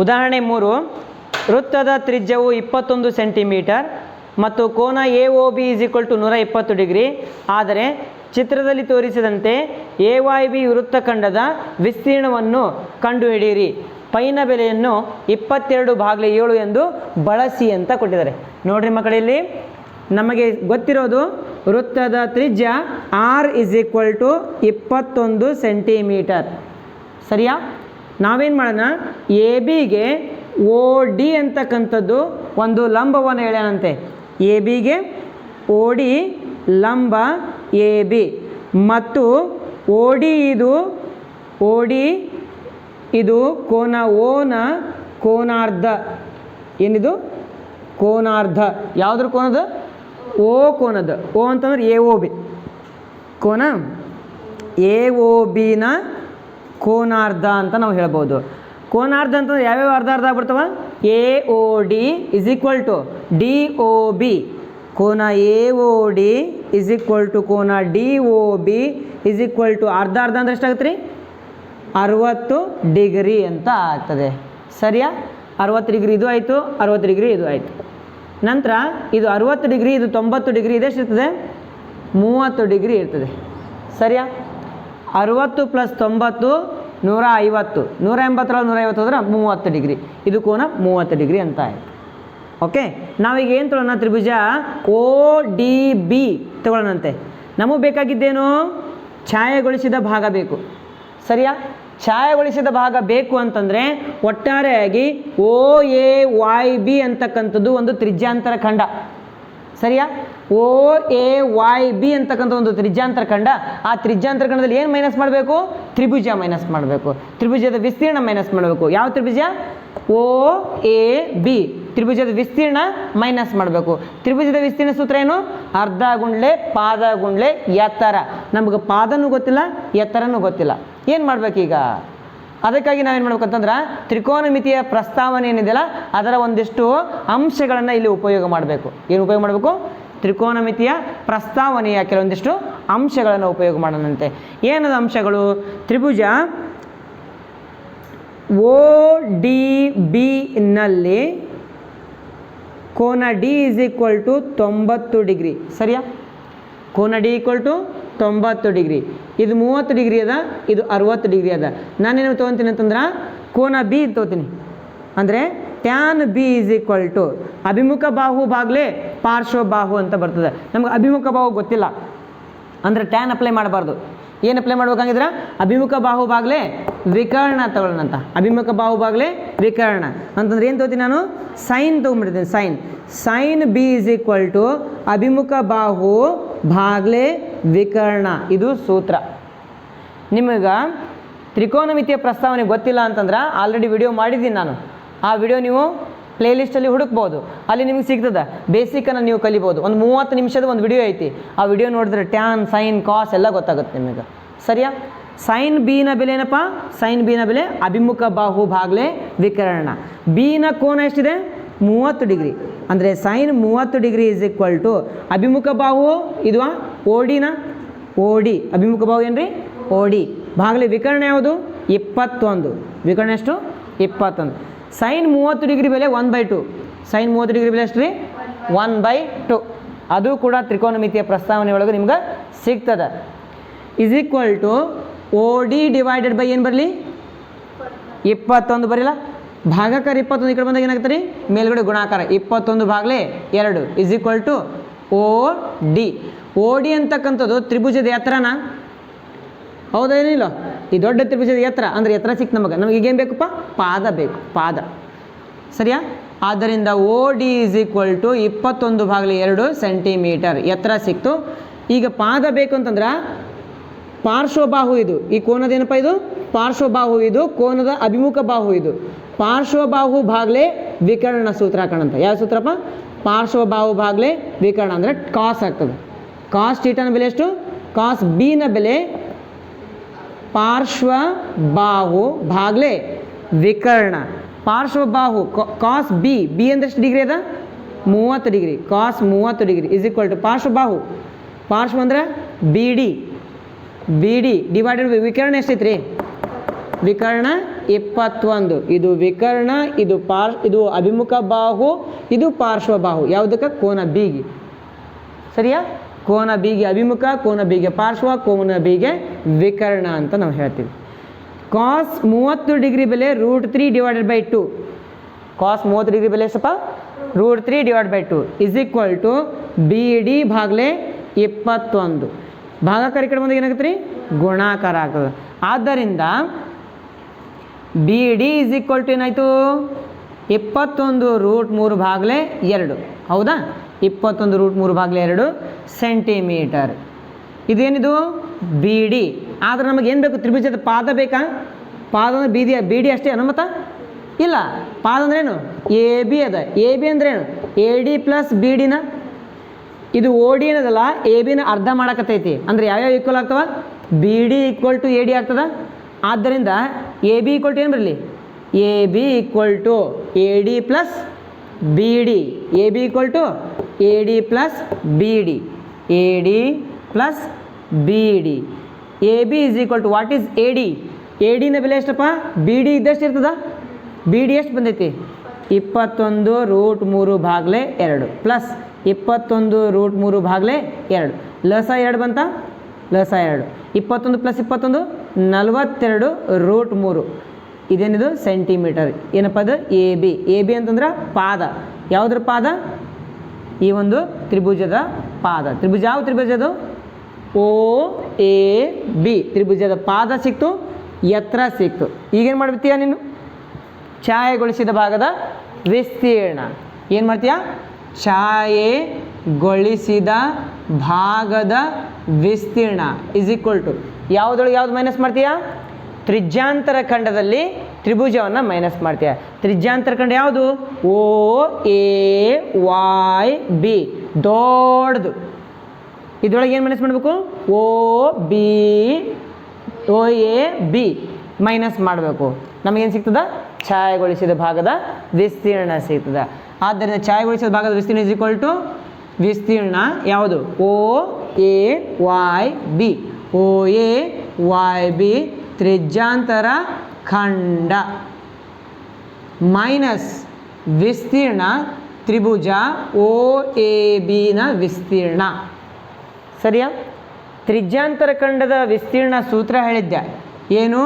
ಉದಾಹರಣೆ 3, ವೃತ್ತದ ತ್ರಿಜ್ಯವು 21 ಸೆಂಟಿಮೀಟರ್ ಮತ್ತು ಕೋನ A O B is equal to 120 degree. ಆದರೆ ಚಿತ್ರದಲ್ಲಿ ತೋರಿಸಿದಂತೆ ಎ ವೈ ಬಿ ವೃತ್ತಖಂಡದ ವಿಸ್ತೀರ್ಣವನ್ನು ಕಂಡುಹಿಡಿಯಿರಿ. ಪೈನ ಬೆಲೆಯನ್ನು 22/7 ಎಂದು ಬಳಸಿ ಅಂತ ಕೊಟ್ಟಿದ್ದಾರೆ. ನೋಡ್ರಿ ಮಕ್ಕಳಲ್ಲಿ ನಮಗೆ ಗೊತ್ತಿರೋದು ವೃತ್ತದ ತ್ರಿಜ್ಯ R is equal to 21 centimetre. ಸರಿಯಾ? ನಾವೇನು ಮಾಡೋಣ, ಎ ಬಿಗೆ ಓ ಡಿ ಅಂತಕ್ಕಂಥದ್ದು ಒಂದು ಲಂಬವನ್ನು ಹೇಳ್ಯಾನಂತೆ. ಎ ಬಿಗೆ ಓ ಡಿ ಲಂಬ ಎ ಬಿ ಮತ್ತು ಓ ಡಿ ಇದು ಕೋನ ಓನ ಕೋನಾರ್ಧ. ಏನಿದು? ಕೋನಾರ್ಧ. ಯಾವುದ್ರ ಕೋನದ? ಓ ಕೋನದ. ಓ ಅಂತಂದ್ರೆ ಎ ಒ ಬಿ ಕೋನ ಎ ಒ ಬಿನ ಕೋನಾರ್ಧ ಅಂತ ನಾವು ಹೇಳ್ಬೋದು. ಕೋನಾರ್ಧ ಅಂತಂದ್ರೆ ಯಾವ್ಯಾವ ಅರ್ಧ ಆಗ್ಬಿಡ್ತಾವ? A O D is equal to D O B. ಕೋನ A O D is equal to ಕೋನ D O B is equal to ಅರ್ಧ ಅಂದ್ರೆ ಎಷ್ಟಾಗುತ್ತೆ ರೀ? 60 ಡಿಗ್ರಿ ಅಂತ ಆಗ್ತದೆ. ಸರಿಯಾ? 60 ಡಿಗ್ರಿ ಇದು ಆಯಿತು, 60 ಡಿಗ್ರಿ ಇದು ಆಯಿತು. ನಂತರ ಇದು 60 ಡಿಗ್ರಿ, ಇದು 90 ಡಿಗ್ರಿ, ಇದೆಷ್ಟು ಇರ್ತದೆ? 30 ಡಿಗ್ರಿ ಇರ್ತದೆ. ಸರಿಯಾ? 60 + 90 150. 180 150 ಅಂದ್ರೆ 30 ಡಿಗ್ರಿ. ಇದು ಕೋನ 30 ಡಿಗ್ರಿ ಅಂತ ಆಯಿತು. ಓಕೆ, ನಾವೀಗ ಏನು ತೊಗೊಳ್ಳೋಣ? ತ್ರಿಭುಜ ಓ ಡಿ ಬಿ ತಗೊಳ್ಳೋಣಂತೆ. ನಮಗೆ ಬೇಕಾಗಿದ್ದೇನು? ಛಾಯೆಗೊಳಿಸಿದ ಭಾಗ ಬೇಕು. ಸರಿಯಾ? ಛಾಯೆಗೊಳಿಸಿದ ಭಾಗ ಬೇಕು ಅಂತಂದರೆ ಒಟ್ಟಾರೆಯಾಗಿ ಓ ಎ ವೈ ಬಿ ಅಂತಕ್ಕಂಥದ್ದು ಒಂದು ತ್ರಿಜ್ಯಾಂತರ ಖಂಡ. ಸರಿಯಾ? ಓ ಎ ವೈ ಬಿ ಅಂತಕ್ಕಂಥ ಒಂದು ತ್ರಿಜ್ಯಾಂತರ ಖಂಡ. ಆ ತ್ರಿಜ್ಯಾಂತರ ಖಂಡದಲ್ಲಿ ಏನು ಮೈನಸ್ ಮಾಡಬೇಕು? ತ್ರಿಭುಜ ಮೈನಸ್ ಮಾಡಬೇಕು. ತ್ರಿಭುಜದ ವಿಸ್ತೀರ್ಣ ಮೈನಸ್ ಮಾಡಬೇಕು. ಯಾವ ತ್ರಿಭುಜ? O A B. ತ್ರಿಭುಜದ ವಿಸ್ತೀರ್ಣ ಮೈನಸ್ ಮಾಡಬೇಕು. ತ್ರಿಭುಜದ ವಿಸ್ತೀರ್ಣ ಸೂತ್ರ ಏನು? ಅರ್ಧ ಗುಂಡ್ಲೆ ಪಾದ ಗುಂಡ್ಲೆ ಎತ್ತರ. ನಮ್ಗೆ ಪಾದನೂ ಗೊತ್ತಿಲ್ಲ, ಎತ್ತರನೂ ಗೊತ್ತಿಲ್ಲ. ಏನು ಮಾಡ್ಬೇಕೀಗ? ಅದಕ್ಕಾಗಿ ನಾವೇನು ಮಾಡ್ಬೇಕಂತಂದ್ರೆ ತ್ರಿಕೋನಮಿತಿಯ ಪ್ರಸ್ತಾವನೆ ಏನಿದೆಯಲ್ಲ ಅದರ ಒಂದಿಷ್ಟು ಅಂಶಗಳನ್ನು ಇಲ್ಲಿ ಉಪಯೋಗ ಮಾಡಬೇಕು. ಏನು ಉಪಯೋಗ ಮಾಡಬೇಕು? ತ್ರಿಕೋನಮಿತಿಯ ಪ್ರಸ್ತಾವನೆಯ ಕೆಲವೊಂದಿಷ್ಟು ಅಂಶಗಳನ್ನು ಉಪಯೋಗ ಮಾಡೋಣಂತೆ. ಏನದು ಅಂಶಗಳು? ತ್ರಿಭುಜ ಓ ಡಿ ಬಿ ನಲ್ಲಿ ಕೋನ D is equal to 90 degree. ಸರಿಯಾ? ಕೋನ ಡಿ ಈಕ್ವಲ್ ಟು 90 ಡಿಗ್ರಿ. ಇದು 30 ಡಿಗ್ರಿ ಅದ, ಇದು 60 ಡಿಗ್ರಿ ಅದ. ನಾನೇನು ತೊಗೊತೀನಿ ಅಂತಂದ್ರೆ ಕೋನ ಬಿ ತೊಗೋತೀನಿ. ಅಂದರೆ tan B is equal to ಅಭಿಮುಖ ಬಾಹು ಬಾಗ್ಲೆ ಪಾರ್ಶ್ವ ಬಾಹು ಅಂತ ಬರ್ತದೆ. ನಮ್ಗೆ ಅಭಿಮುಖ ಬಾಹು ಗೊತ್ತಿಲ್ಲ ಅಂದರೆ ಟ್ಯಾನ್ ಅಪ್ಲೈ ಮಾಡಬಾರ್ದು. ಏನು ಅಪ್ಲೈ ಮಾಡ್ಬೇಕಂಗಿದ್ರೆ ಅಭಿಮುಖ ಬಾಹು ಬಾಗ್ಲೆ ವಿಕರ್ಣ ತಗೊಳ್ಳೋಣಂತ. ಅಭಿಮುಖ ಬಾಹು ಬಾಗ್ಲೆ ವಿಕರ್ಣ ಅಂತಂದ್ರೆ ಏನು ತೊಗೋತೀನಿ ನಾನು? ಸೈನ್ ತೊಗೊಂಡ್ಬಿಡ್ತೀನಿ. Sine B is equal to ಅಭಿಮುಖ ಬಾಹು ಬಾಗ್ಲೆ ವಿಕರ್ಣ. ಇದು ಸೂತ್ರ. ನಿಮಗೆ ತ್ರಿಕೋನಮಿತಿಯ ಪ್ರಸ್ತಾವನೆ ಗೊತ್ತಿಲ್ಲ ಅಂತಂದ್ರೆ ಆಲ್ರೆಡಿ ವಿಡಿಯೋ ಮಾಡಿದ್ದೀನಿ ನಾನು. ಆ ವಿಡಿಯೋ ನೀವು ಪ್ಲೇಲಿಸ್ಟಲ್ಲಿ ಹುಡುಕ್ಬೋದು, ಅಲ್ಲಿ ನಿಮಗೆ ಸಿಗ್ತದೆ. ಬೇಸಿಕನ್ನು ನೀವು ಕಲಿಬೋದು. ಒಂದು 30 ನಿಮಿಷದ ಒಂದು ವಿಡಿಯೋ ಐತಿ. ಆ ವಿಡಿಯೋ ನೋಡಿದ್ರೆ ಟ್ಯಾನ್, ಸೈನ್, ಕಾಸ್ ಎಲ್ಲ ಗೊತ್ತಾಗುತ್ತೆ ನಿಮಗೆ. ಸರಿಯಾ? ಸೈನ್ ಬಿನ ಬೆಲೆ ಏನಪ್ಪ? ಸೈನ್ ಬಿನ ಬೆಲೆ ಅಭಿಮುಖ ಬಾಹು ಬಾಗ್ಲೆ ವಿಕರ್ಣ. ಬಿನ ಕೋನ ಎಷ್ಟಿದೆ? 30 ಡಿಗ್ರಿ. ಅಂದರೆ sine 30 degree is equal to ಅಭಿಮುಖ ಬಾಹು ಇದು ಓಡಿನ ಓಡಿ. ಅಭಿಮುಖ ಬಾಹು ಏನ್ರಿ? ಓಡಿ. ಬಾಗ್ಲೆ ವಿಕರ್ಣ ಯಾವುದು? 21. ವಿಕರ್ಣ ಎಷ್ಟು? 21. ಸೈನ್ 30 ಡಿಗ್ರಿ ಬೆಲೆ 1/2. ಸೈನ್ 30 ಡಿಗ್ರಿ ಬೆಲೆ ಎಷ್ಟು ರೀ? 1/2. ಅದು ಕೂಡ ತ್ರಿಕೋನಮಿತಿಯ ಪ್ರಸ್ತಾವನೆ ಒಳಗೆ ನಿಮ್ಗೆ ಸಿಗ್ತದೆ. Is equal to O D divided by ಏನು ಬರಲಿ? 21 ಬರಲಿಲ್ಲ. ಭಾಗಾಕಾರ 21 ಈ ಕಡೆ ಬಂದಾಗ ಏನಾಗುತ್ತೆ ರೀ? ಮೇಲ್ಗಡೆ ಗುಣಾಕಾರ 21/2 is equal to O D. O D ಅಂತಕ್ಕಂಥದ್ದು ತ್ರಿಭುಜದ ಎತ್ತರನ? ಹೌದೇನಿಲ್ಲ? ಈ ದೊಡ್ಡ ತ್ರಿಭುಜದ ಎತ್ತರ ಅಂದರೆ ಎತ್ತರ ಸಿಕ್ತು ನಮಗೆ. ಈಗೇನು ಬೇಕಪ್ಪ? ಪಾದ ಬೇಕು, ಪಾದ. ಸರಿಯಾ? ಆದ್ದರಿಂದ O D is equal to 21/2 centimetre ಎತ್ತರ ಸಿಕ್ತು. ಈಗ ಪಾದ ಬೇಕು ಅಂತಂದ್ರೆ ಪಾರ್ಶ್ವಬಾಹು ಇದು. ಈ ಕೋನದೇನಪ್ಪ ಇದು? ಪಾರ್ಶ್ವಬಾಹು. ಇದು ಕೋನದ ಅಭಿಮುಖ ಬಾಹು. ಇದು ಪಾರ್ಶ್ವಬಾಹು ಬಾಗ್ಲೆ ವಿಕರ್ಣ ಸೂತ್ರ ಹಾಕೋಣಂತ. ಯಾವ ಸೂತ್ರಪ್ಪ? ಪಾರ್ಶ್ವಬಾಹು ಬಾಗ್ಲೆ ವಿಕರ್ಣ ಅಂದರೆ ಕಾಸ್ ಆಗ್ತದೆ. ಕಾಸ್ ಥೀಟಾನ ಬೆಲೆ ಎಷ್ಟು? ಕಾಸ್ ಬಿನ ಬೆಲೆ ಪಾರ್ಶ್ವಬಾಹು ಬಾಗ್ಲೆ ವಿಕರ್ಣ. ಪಾರ್ಶ್ವಬಾಹು ಕಾಸ್ ಬಿ. ಬಿ ಅಂದ್ರೆ ಎಷ್ಟು ಡಿಗ್ರಿ ಅದ? 30 degree. Cos 30 degree is equal to ಪಾರ್ಶ್ವಬಾಹು. ಪಾರ್ಶ್ವ ಅಂದ್ರೆ B D. B D divided by ವಿಕರ್ಣ ಎಷ್ಟೈತೆ ರೀ? ವಿಕರ್ಣ 21. ಇದು ವಿಕರ್ಣ, ಇದು ಅಭಿಮುಖ ಬಾಹು, ಇದು ಪಾರ್ಶ್ವ ಬಾಹು. ಯಾವುದಕ್ಕೆ? ಕೋನ ಬಿಗೆ. ಸರಿಯಾ? ಕೋನ ಬಿಗೆ ಅಭಿಮುಖ, ಕೋನ ಬಿಗೆ ಪಾರ್ಶ್ವ, ಕೋನ ಬಿಗೆ ವಿಕರ್ಣ ಅಂತ ನಾವು ಹೇಳ್ತೀವಿ. ಕಾಸ್ 30 ಡಿಗ್ರಿ ಬೆಲೆ √3/2. ಕಾಸ್ 30 ಡಿಗ್ರಿ ಬೆಲೆ ಎಷ್ಟಪ್ಪ? √3/2 ಇಸ್ ಈಕ್ವಲ್ ಟು BD ಭಾಗಲೆ 21. ಭಾಗಾಕಾರ ಈ ಕಡೆ ಬಂದಾಗ ಏನಾಗುತ್ತೆ ರೀ? ಗುಣಾಕಾರ ಆಗ್ತದೆ. ಆದ್ದರಿಂದ BD ಇಸ್ ಈಕ್ವಲ್ ಟು ಏನಾಯಿತು? 21√3/2. ಹೌದಾ? 21√3/2 ಸೆಂಟಿಮೀಟರ್. ಇದೇನಿದು? BD. ಆದರೆ ನಮಗೇನು ಬೇಕು? ತ್ರಿಭುಜದ ಪಾದ ಬೇಕಾ? ಪಾದ ಅಂದ್ರೆ BD ಅಷ್ಟೇ ಅನುಮತ ಇಲ್ಲ. ಪಾದ ಅಂದ್ರೇನು? AB ಅದ. AB ಅಂದ್ರೇನು? AD ಪ್ಲಸ್ BDನ. ಇದು OD ಏನದಲ್ಲ, ABನ ಅರ್ಧ ಮಾಡಕತ್ತೈತಿ. ಅಂದರೆ ಯಾವ್ಯಾವ ಈಕ್ವಲ್ ಆಗ್ತವ? BD ಈಕ್ವಲ್ ಟು AD ಆಗ್ತದ. ಆದ್ದರಿಂದ AB ಈಕ್ವಲ್ ಟು ಏನು ಬರಲಿ? AB equal to AD plus BD. AB equal to AD plus BD. AD plus BD. AB is equal to what is AD? ADನ ಬೆಲೆ ಎಷ್ಟಪ್ಪ? BD ಇದ್ದಷ್ಟು ಇರ್ತದ. BD ಎಷ್ಟು ಬಂದೈತಿ? 21√3/2 ಪ್ಲಸ್ 21√3/2 ಲಸ 2 ಬಂತ? ಲಸ 2. 21 ಪ್ಲಸ್ 21 42√3. ಇದೇನಿದು? ಸೆಂಟಿಮೀಟರ್. ಏನಪ್ಪ ಅದು? AB. AB ಅಂತಂದ್ರೆ ಪಾದ. ಯಾವುದ್ರ ಪಾದ? ಈ ಒಂದು ತ್ರಿಭುಜದ ಪಾದ. ತ್ರಿಭುಜ ಯಾವ ತ್ರಿಭುಜ ಅದು? OAB ತ್ರಿಭುಜದ ಪಾದ ಸಿಕ್ತು, ಎತ್ತರ ಸಿಕ್ತು. ಈಗೇನು ಮಾಡ್ಬಿಡ್ತೀಯ ನೀನು? ಛಾಯೆಗೊಳಿಸಿದ ಭಾಗದ ವಿಸ್ತೀರ್ಣ. ಏನು ಮಾಡ್ತೀಯ? ಛಾಯೆಗೊಳಿಸಿದ ಭಾಗದ ವಿಸ್ತೀರ್ಣ ಇಸ್ ಈಕ್ವಲ್ ಟು ಯಾವುದೊಳಗೆ ಯಾವ್ದು ಮೈನಸ್ ಮಾಡ್ತೀಯ? ತ್ರಿಜ್ಯಾಂತರ ಖಂಡದಲ್ಲಿ ತ್ರಿಭುಜವನ್ನು ಮೈನಸ್ ಮಾಡ್ತೀಯ. ತ್ರಿಜ್ಯಾಂತರ ಖಂಡ ಯಾವುದು? OAYB ದೊಡ್ಡದು. ಇದರೊಳಗೆ ಏನು ಮೈನಸ್ ಮಾಡಬೇಕು? OAB ಮೈನಸ್ ಮಾಡಬೇಕು. ನಮಗೇನು ಸಿಗ್ತದ? ಛಾಯೆಗೊಳಿಸಿದ ಭಾಗದ ವಿಸ್ತೀರ್ಣ ಸಿಗ್ತದ. ಆದ್ದರಿಂದ ಛಾಯೆಗೊಳಿಸಿದ ಭಾಗದ ವಿಸ್ತೀರ್ಣ ಇಸ್ ಈಕ್ವಲ್ ಟು ವಿಸ್ತೀರ್ಣ ಯಾವುದು? OAYB. OAYB ತ್ರಿಜ್ಯಾಂತರ ಖಂಡ ಮೈನಸ್ ವಿಸ್ತೀರ್ಣ ತ್ರಿಭುಜ OABನ ವಿಸ್ತೀರ್ಣ. ಸರಿಯಾ? ತ್ರಿಜ್ಯಾಂತರ ಖಂಡದ ವಿಸ್ತೀರ್ಣ ಸೂತ್ರ ಹೇಳಿದ್ದೆ. ಏನು?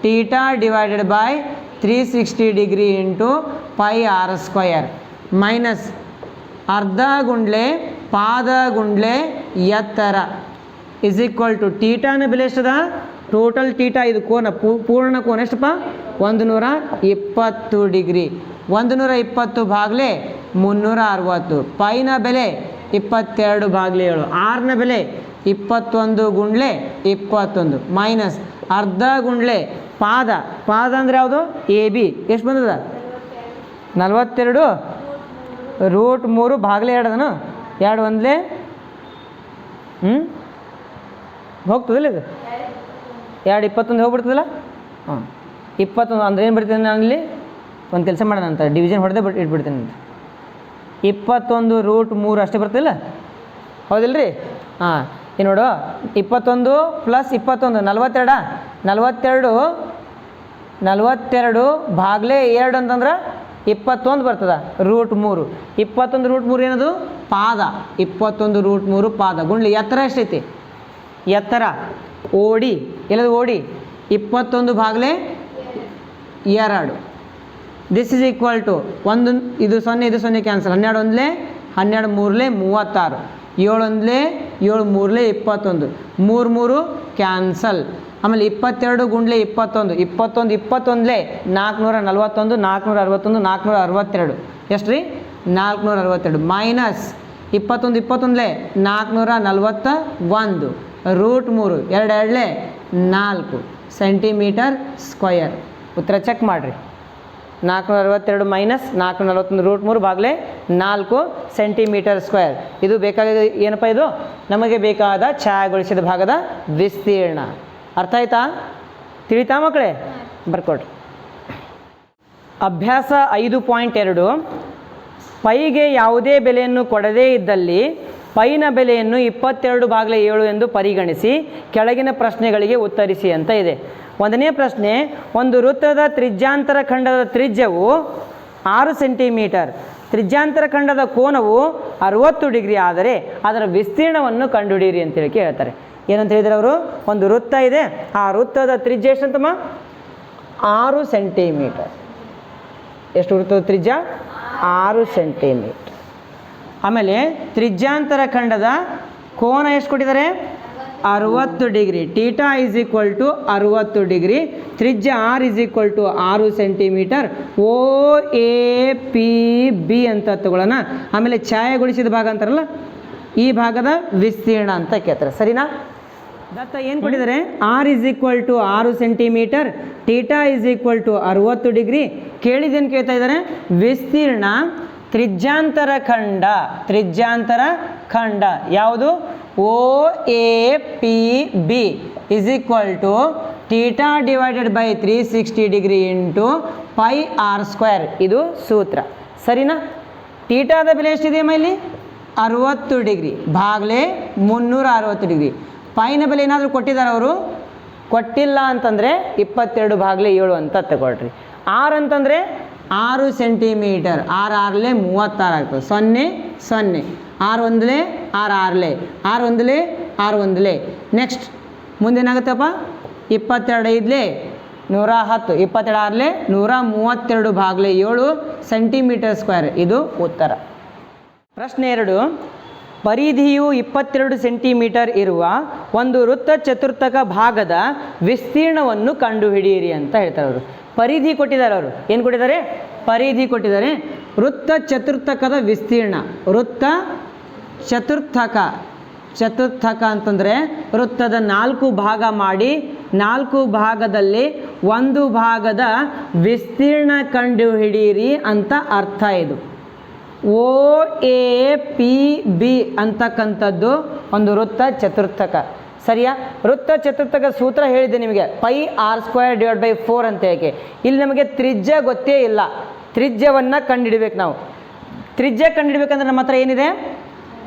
θ/360 ಡಿಗ್ರಿ ಇಂಟು πr² ಮೈನಸ್ ಅರ್ಧ ಗುಂಡ್ಲೆ ಪಾದ ಗುಂಡ್ಲೆ ಎತ್ತರ ಇಸ್ ಈಕ್ವಲ್ ಟು ಥೀಟಾನ ಬೆಲೆ ಎಷ್ಟದ? ಟೋಟಲ್ ಥೀಟಾ ಇದು ಕೋನ, ಪೂರ್ಣ ಕೋನ ಎಷ್ಟಪ್ಪ? 120 ಡಿಗ್ರಿ. 120/360. ಪೈನ ಬೆಲೆ 22/7. ಆರ್ನ ಬೆಲೆ 21 × 21 ಮೈನಸ್ ಅರ್ಧ ಗುಂಡ್ಲೆ ಪಾದ. ಪಾದ ಅಂದರೆ ಯಾವುದು? AB. ಎಷ್ಟು ಬಂದದ? 42√3/2 ಅದನು 2 ಒಂದಲೇ ಹೋಗ್ತದಿಲ್ಲ ಇದು? 2 21 ಹೋಗ್ಬಿಡ್ತದಲ್ಲ. ಹಾಂ 21 ಅಂದ್ರೆ ಏನು ಬಿಡ್ತೀನಿ ನಾನಿಲ್ಲಿ? ಒಂದು ಕೆಲಸ ಮಾಡೋಣ ಅಂತ, ಡಿವಿಷನ್ ಹೊಡೆದೇ ಇಟ್ಬಿಡ್ತೀನಿ ಅಂತ. 21√3 ಅಷ್ಟೇ ಬರ್ತಿಲ್ಲ? ಹೌದಿಲ್ಲ ರೀ? ಹಾಂ ಈ ನೋಡು, 21 ಪ್ಲಸ್ 21 42. 42/2 ಅಂತಂದ್ರೆ 21 ಬರ್ತದ. √3. 21√3 ಏನದು? ಪಾದ. 21√3 ಪಾದ ಗುಂಡ್ಲಿ ಎತ್ತರ ಎಷ್ಟೈತಿ? ಎತ್ತರ OD ಎಲ್ಲದು? OD 21/2. This is equal to ಒಂದು ಇದು 0 ಇದು 0 ಕ್ಯಾನ್ಸಲ್. 12 ಒಂದಲೇ 12 3 36. 7 ಒಂದಲೇ 7 3 21. 3 ಕ್ಯಾನ್ಸಲ್. ಆಮೇಲೆ 22 ಗುಂಡ್ಲೆ 21. 21 21 441 461 462. ಎಷ್ಟು ರೀ? 462 ಮೈನಸ್ 21 21 441 √3 2 4 ಸೆಂಟಿಮೀಟರ್ ಸ್ಕ್ವಯರ್. ಉತ್ತರ ಚೆಕ್ ಮಾಡಿರಿ. 462 ಮೈನಸ್ 441 √3/4 ಸೆಂಟಿಮೀಟರ್ ಸ್ಕ್ವೇರ್. ಇದು ಬೇಕಾದ ಏನಪ್ಪ? ಇದು ನಮಗೆ ಬೇಕಾದ ಛಾಯೆಗೊಳಿಸಿದ ಭಾಗದ ವಿಸ್ತೀರ್ಣ. ಅರ್ಥ ಆಯ್ತಾ? ತಿಳಿತಾ ಮಕ್ಕಳೇ? ಬರ್ಕೊಡ್ರಿ. ಅಭ್ಯಾಸ 5.2 ಪೈಗೆ ಯಾವುದೇ ಬೆಲೆಯನ್ನು ಕೊಡದೇ ಇದ್ದಲ್ಲಿ ಪೈನ ಬೆಲೆಯನ್ನು 22/7 ಎಂದು ಪರಿಗಣಿಸಿ ಕೆಳಗಿನ ಪ್ರಶ್ನೆಗಳಿಗೆ ಉತ್ತರಿಸಿ ಅಂತ ಇದೆ. ಒಂದನೇ ಪ್ರಶ್ನೆ, ಒಂದು ವೃತ್ತದ ತ್ರಿಜ್ಯಾಂತರ ಖಂಡದ ತ್ರಿಜ್ಯವು 6 ಸೆಂಟಿಮೀಟರ್, ತ್ರಿಜ್ಯಾಂತರ ಖಂಡದ ಕೋನವು 60 ಡಿಗ್ರಿ ಆದರೆ ಅದರ ವಿಸ್ತೀರ್ಣವನ್ನು ಕಂಡುಹಿಡಿಯಿರಿ ಅಂತೇಳಿ ಹೇಳ್ತಾರೆ. ಏನಂತ ಹೇಳಿದ್ರೆ ಅವರು, ಒಂದು ವೃತ್ತ ಇದೆ, ಆ ವೃತ್ತದ ತ್ರಿಜ್ಯ ಎಷ್ಟಂತಮ್ಮ? 6 ಸೆಂಟಿಮೀಟರ್. ಎಷ್ಟು ವೃತ್ತದ ತ್ರಿಜ್ಯ? 6 ಸೆಂಟಿಮೀಟರ್. ಆಮೇಲೆ ತ್ರಿಜ್ಯಾಂತರ ಖಂಡದ ಕೋನ ಎಷ್ಟು ಕೊಟ್ಟಿದ್ದಾರೆ? 60 degree. Theta is equal to 60 degree. ತ್ರಿಜ್ಯ R is equal to 6 centimetre. O A P B ಅಂತ ತಗೊಳ್ಳೋಣ. ಆಮೇಲೆ ಛಾಯೆಗೊಳಿಸಿದ ಭಾಗ ಅಂತಾರಲ್ಲ, ಈ ಭಾಗದ ವಿಸ್ತೀರ್ಣ ಅಂತ ಕೇಳ್ತಾರೆ. ಸರಿನಾ? ದತ್ತ ಏನು ಕೊಟ್ಟಿದ್ದಾರೆ? R is equal to 6 centimetre, theta is equal to 60 degree. ಕೇಳಿದೇನು ಕೇಳ್ತಾ ಇದ್ದಾರೆ? ವಿಸ್ತೀರ್ಣ ತ್ರಿಜ್ಯಾಂತರ ಖಂಡ, ತ್ರಿಜ್ಯಾಂತರ ಖಂಡ ಯಾವುದು? O A P B is equal to theta divided by 360 degree into pi R square. ಇದು ಸೂತ್ರ. ಸರಿನಾ? ಟೀಟಾದ ಬೆಲೆ ಎಷ್ಟಿದೆಯಮ್ಮ ಇಲ್ಲಿ? 60 ಡಿಗ್ರಿ ಭಾಗಲೇ 360 ಡಿಗ್ರಿ. ಪೈನ ಬೆಲೆ ಏನಾದರೂ ಕೊಟ್ಟಿದ್ದಾರೆ ಅವರು? ಕೊಟ್ಟಿಲ್ಲ ಅಂತಂದರೆ 22 ಭಾಗಲೇ 7 ಅಂತ ತಗೊಳ್ರಿ. ಆರ್ ಅಂತಂದರೆ 6 ಸೆಂಟಿಮೀಟರ್. 6 ಆರ್ಲೆ 36 ಆಗ್ತದೆ. 0 0 6 ಒಂದಲೇ 6 ಆರ್ಲೆ 6 ಒಂದಲೇ 6 ಒಂದಲೇ. ನೆಕ್ಸ್ಟ್ ಮುಂದೇನಾಗುತ್ತಪ್ಪ? 22 ಐದಲೇ 110, 22 Harley 132 ಭಾಗಲೇ 7 centimetre square. ಇದು ಉತ್ತರ. ಪ್ರಶ್ನೆ 2, ಪರಿಧಿಯು 22 ಸೆಂಟಿಮೀಟರ್ ಇರುವ ಒಂದು ವೃತ್ತ ಚತುರ್ಥಕ ಭಾಗದ ವಿಸ್ತೀರ್ಣವನ್ನು ಕಂಡುಹಿಡಿಯಿರಿ ಅಂತ ಹೇಳ್ತಾರೆ ಅವರು. ಪರಿಧಿ ಕೊಟ್ಟಿದ್ದಾರೆ ಅವರು. ಏನು ಕೊಟ್ಟಿದ್ದಾರೆ? ಪರಿಧಿ ಕೊಟ್ಟಿದ್ದಾರೆ. ವೃತ್ತ ಚತುರ್ಥಕದ ವಿಸ್ತೀರ್ಣ. ವೃತ್ತ ಚತುರ್ಥಕ, ಚತುರ್ಥಕ ಅಂತಂದರೆ ವೃತ್ತದ 4 ಭಾಗ ಮಾಡಿ 4 ಭಾಗದಲ್ಲಿ 1 ಭಾಗದ ವಿಸ್ತೀರ್ಣ ಕಂಡುಹಿಡಿಯಿರಿ ಅಂತ ಅರ್ಥ. ಇದು ಓ ಎ ಪಿ ಬಿ ಅಂತಕ್ಕಂಥದ್ದು ಒಂದು ವೃತ್ತ ಚತುರ್ಥಕ. ಸರಿಯಾ? ವೃತ್ತ ಚತುರ್ಥಕ ಸೂತ್ರ ಹೇಳಿದ್ದೆ ನಿಮಗೆ, pi R square divide by 4 ಅಂತ. ಹೇಗೆ? ಇಲ್ಲಿ ನಮಗೆ ತ್ರಿಜ್ಯ ಗೊತ್ತೇ ಇಲ್ಲ. ತ್ರಿಜ್ಯವನ್ನು ಕಂಡುಹಿಡಬೇಕು ನಾವು. ತ್ರಿಜ್ಯ ಕಂಡುಹಿಡಬೇಕಂದ್ರೆ ನಮ್ಮ ಹತ್ರ ಏನಿದೆ?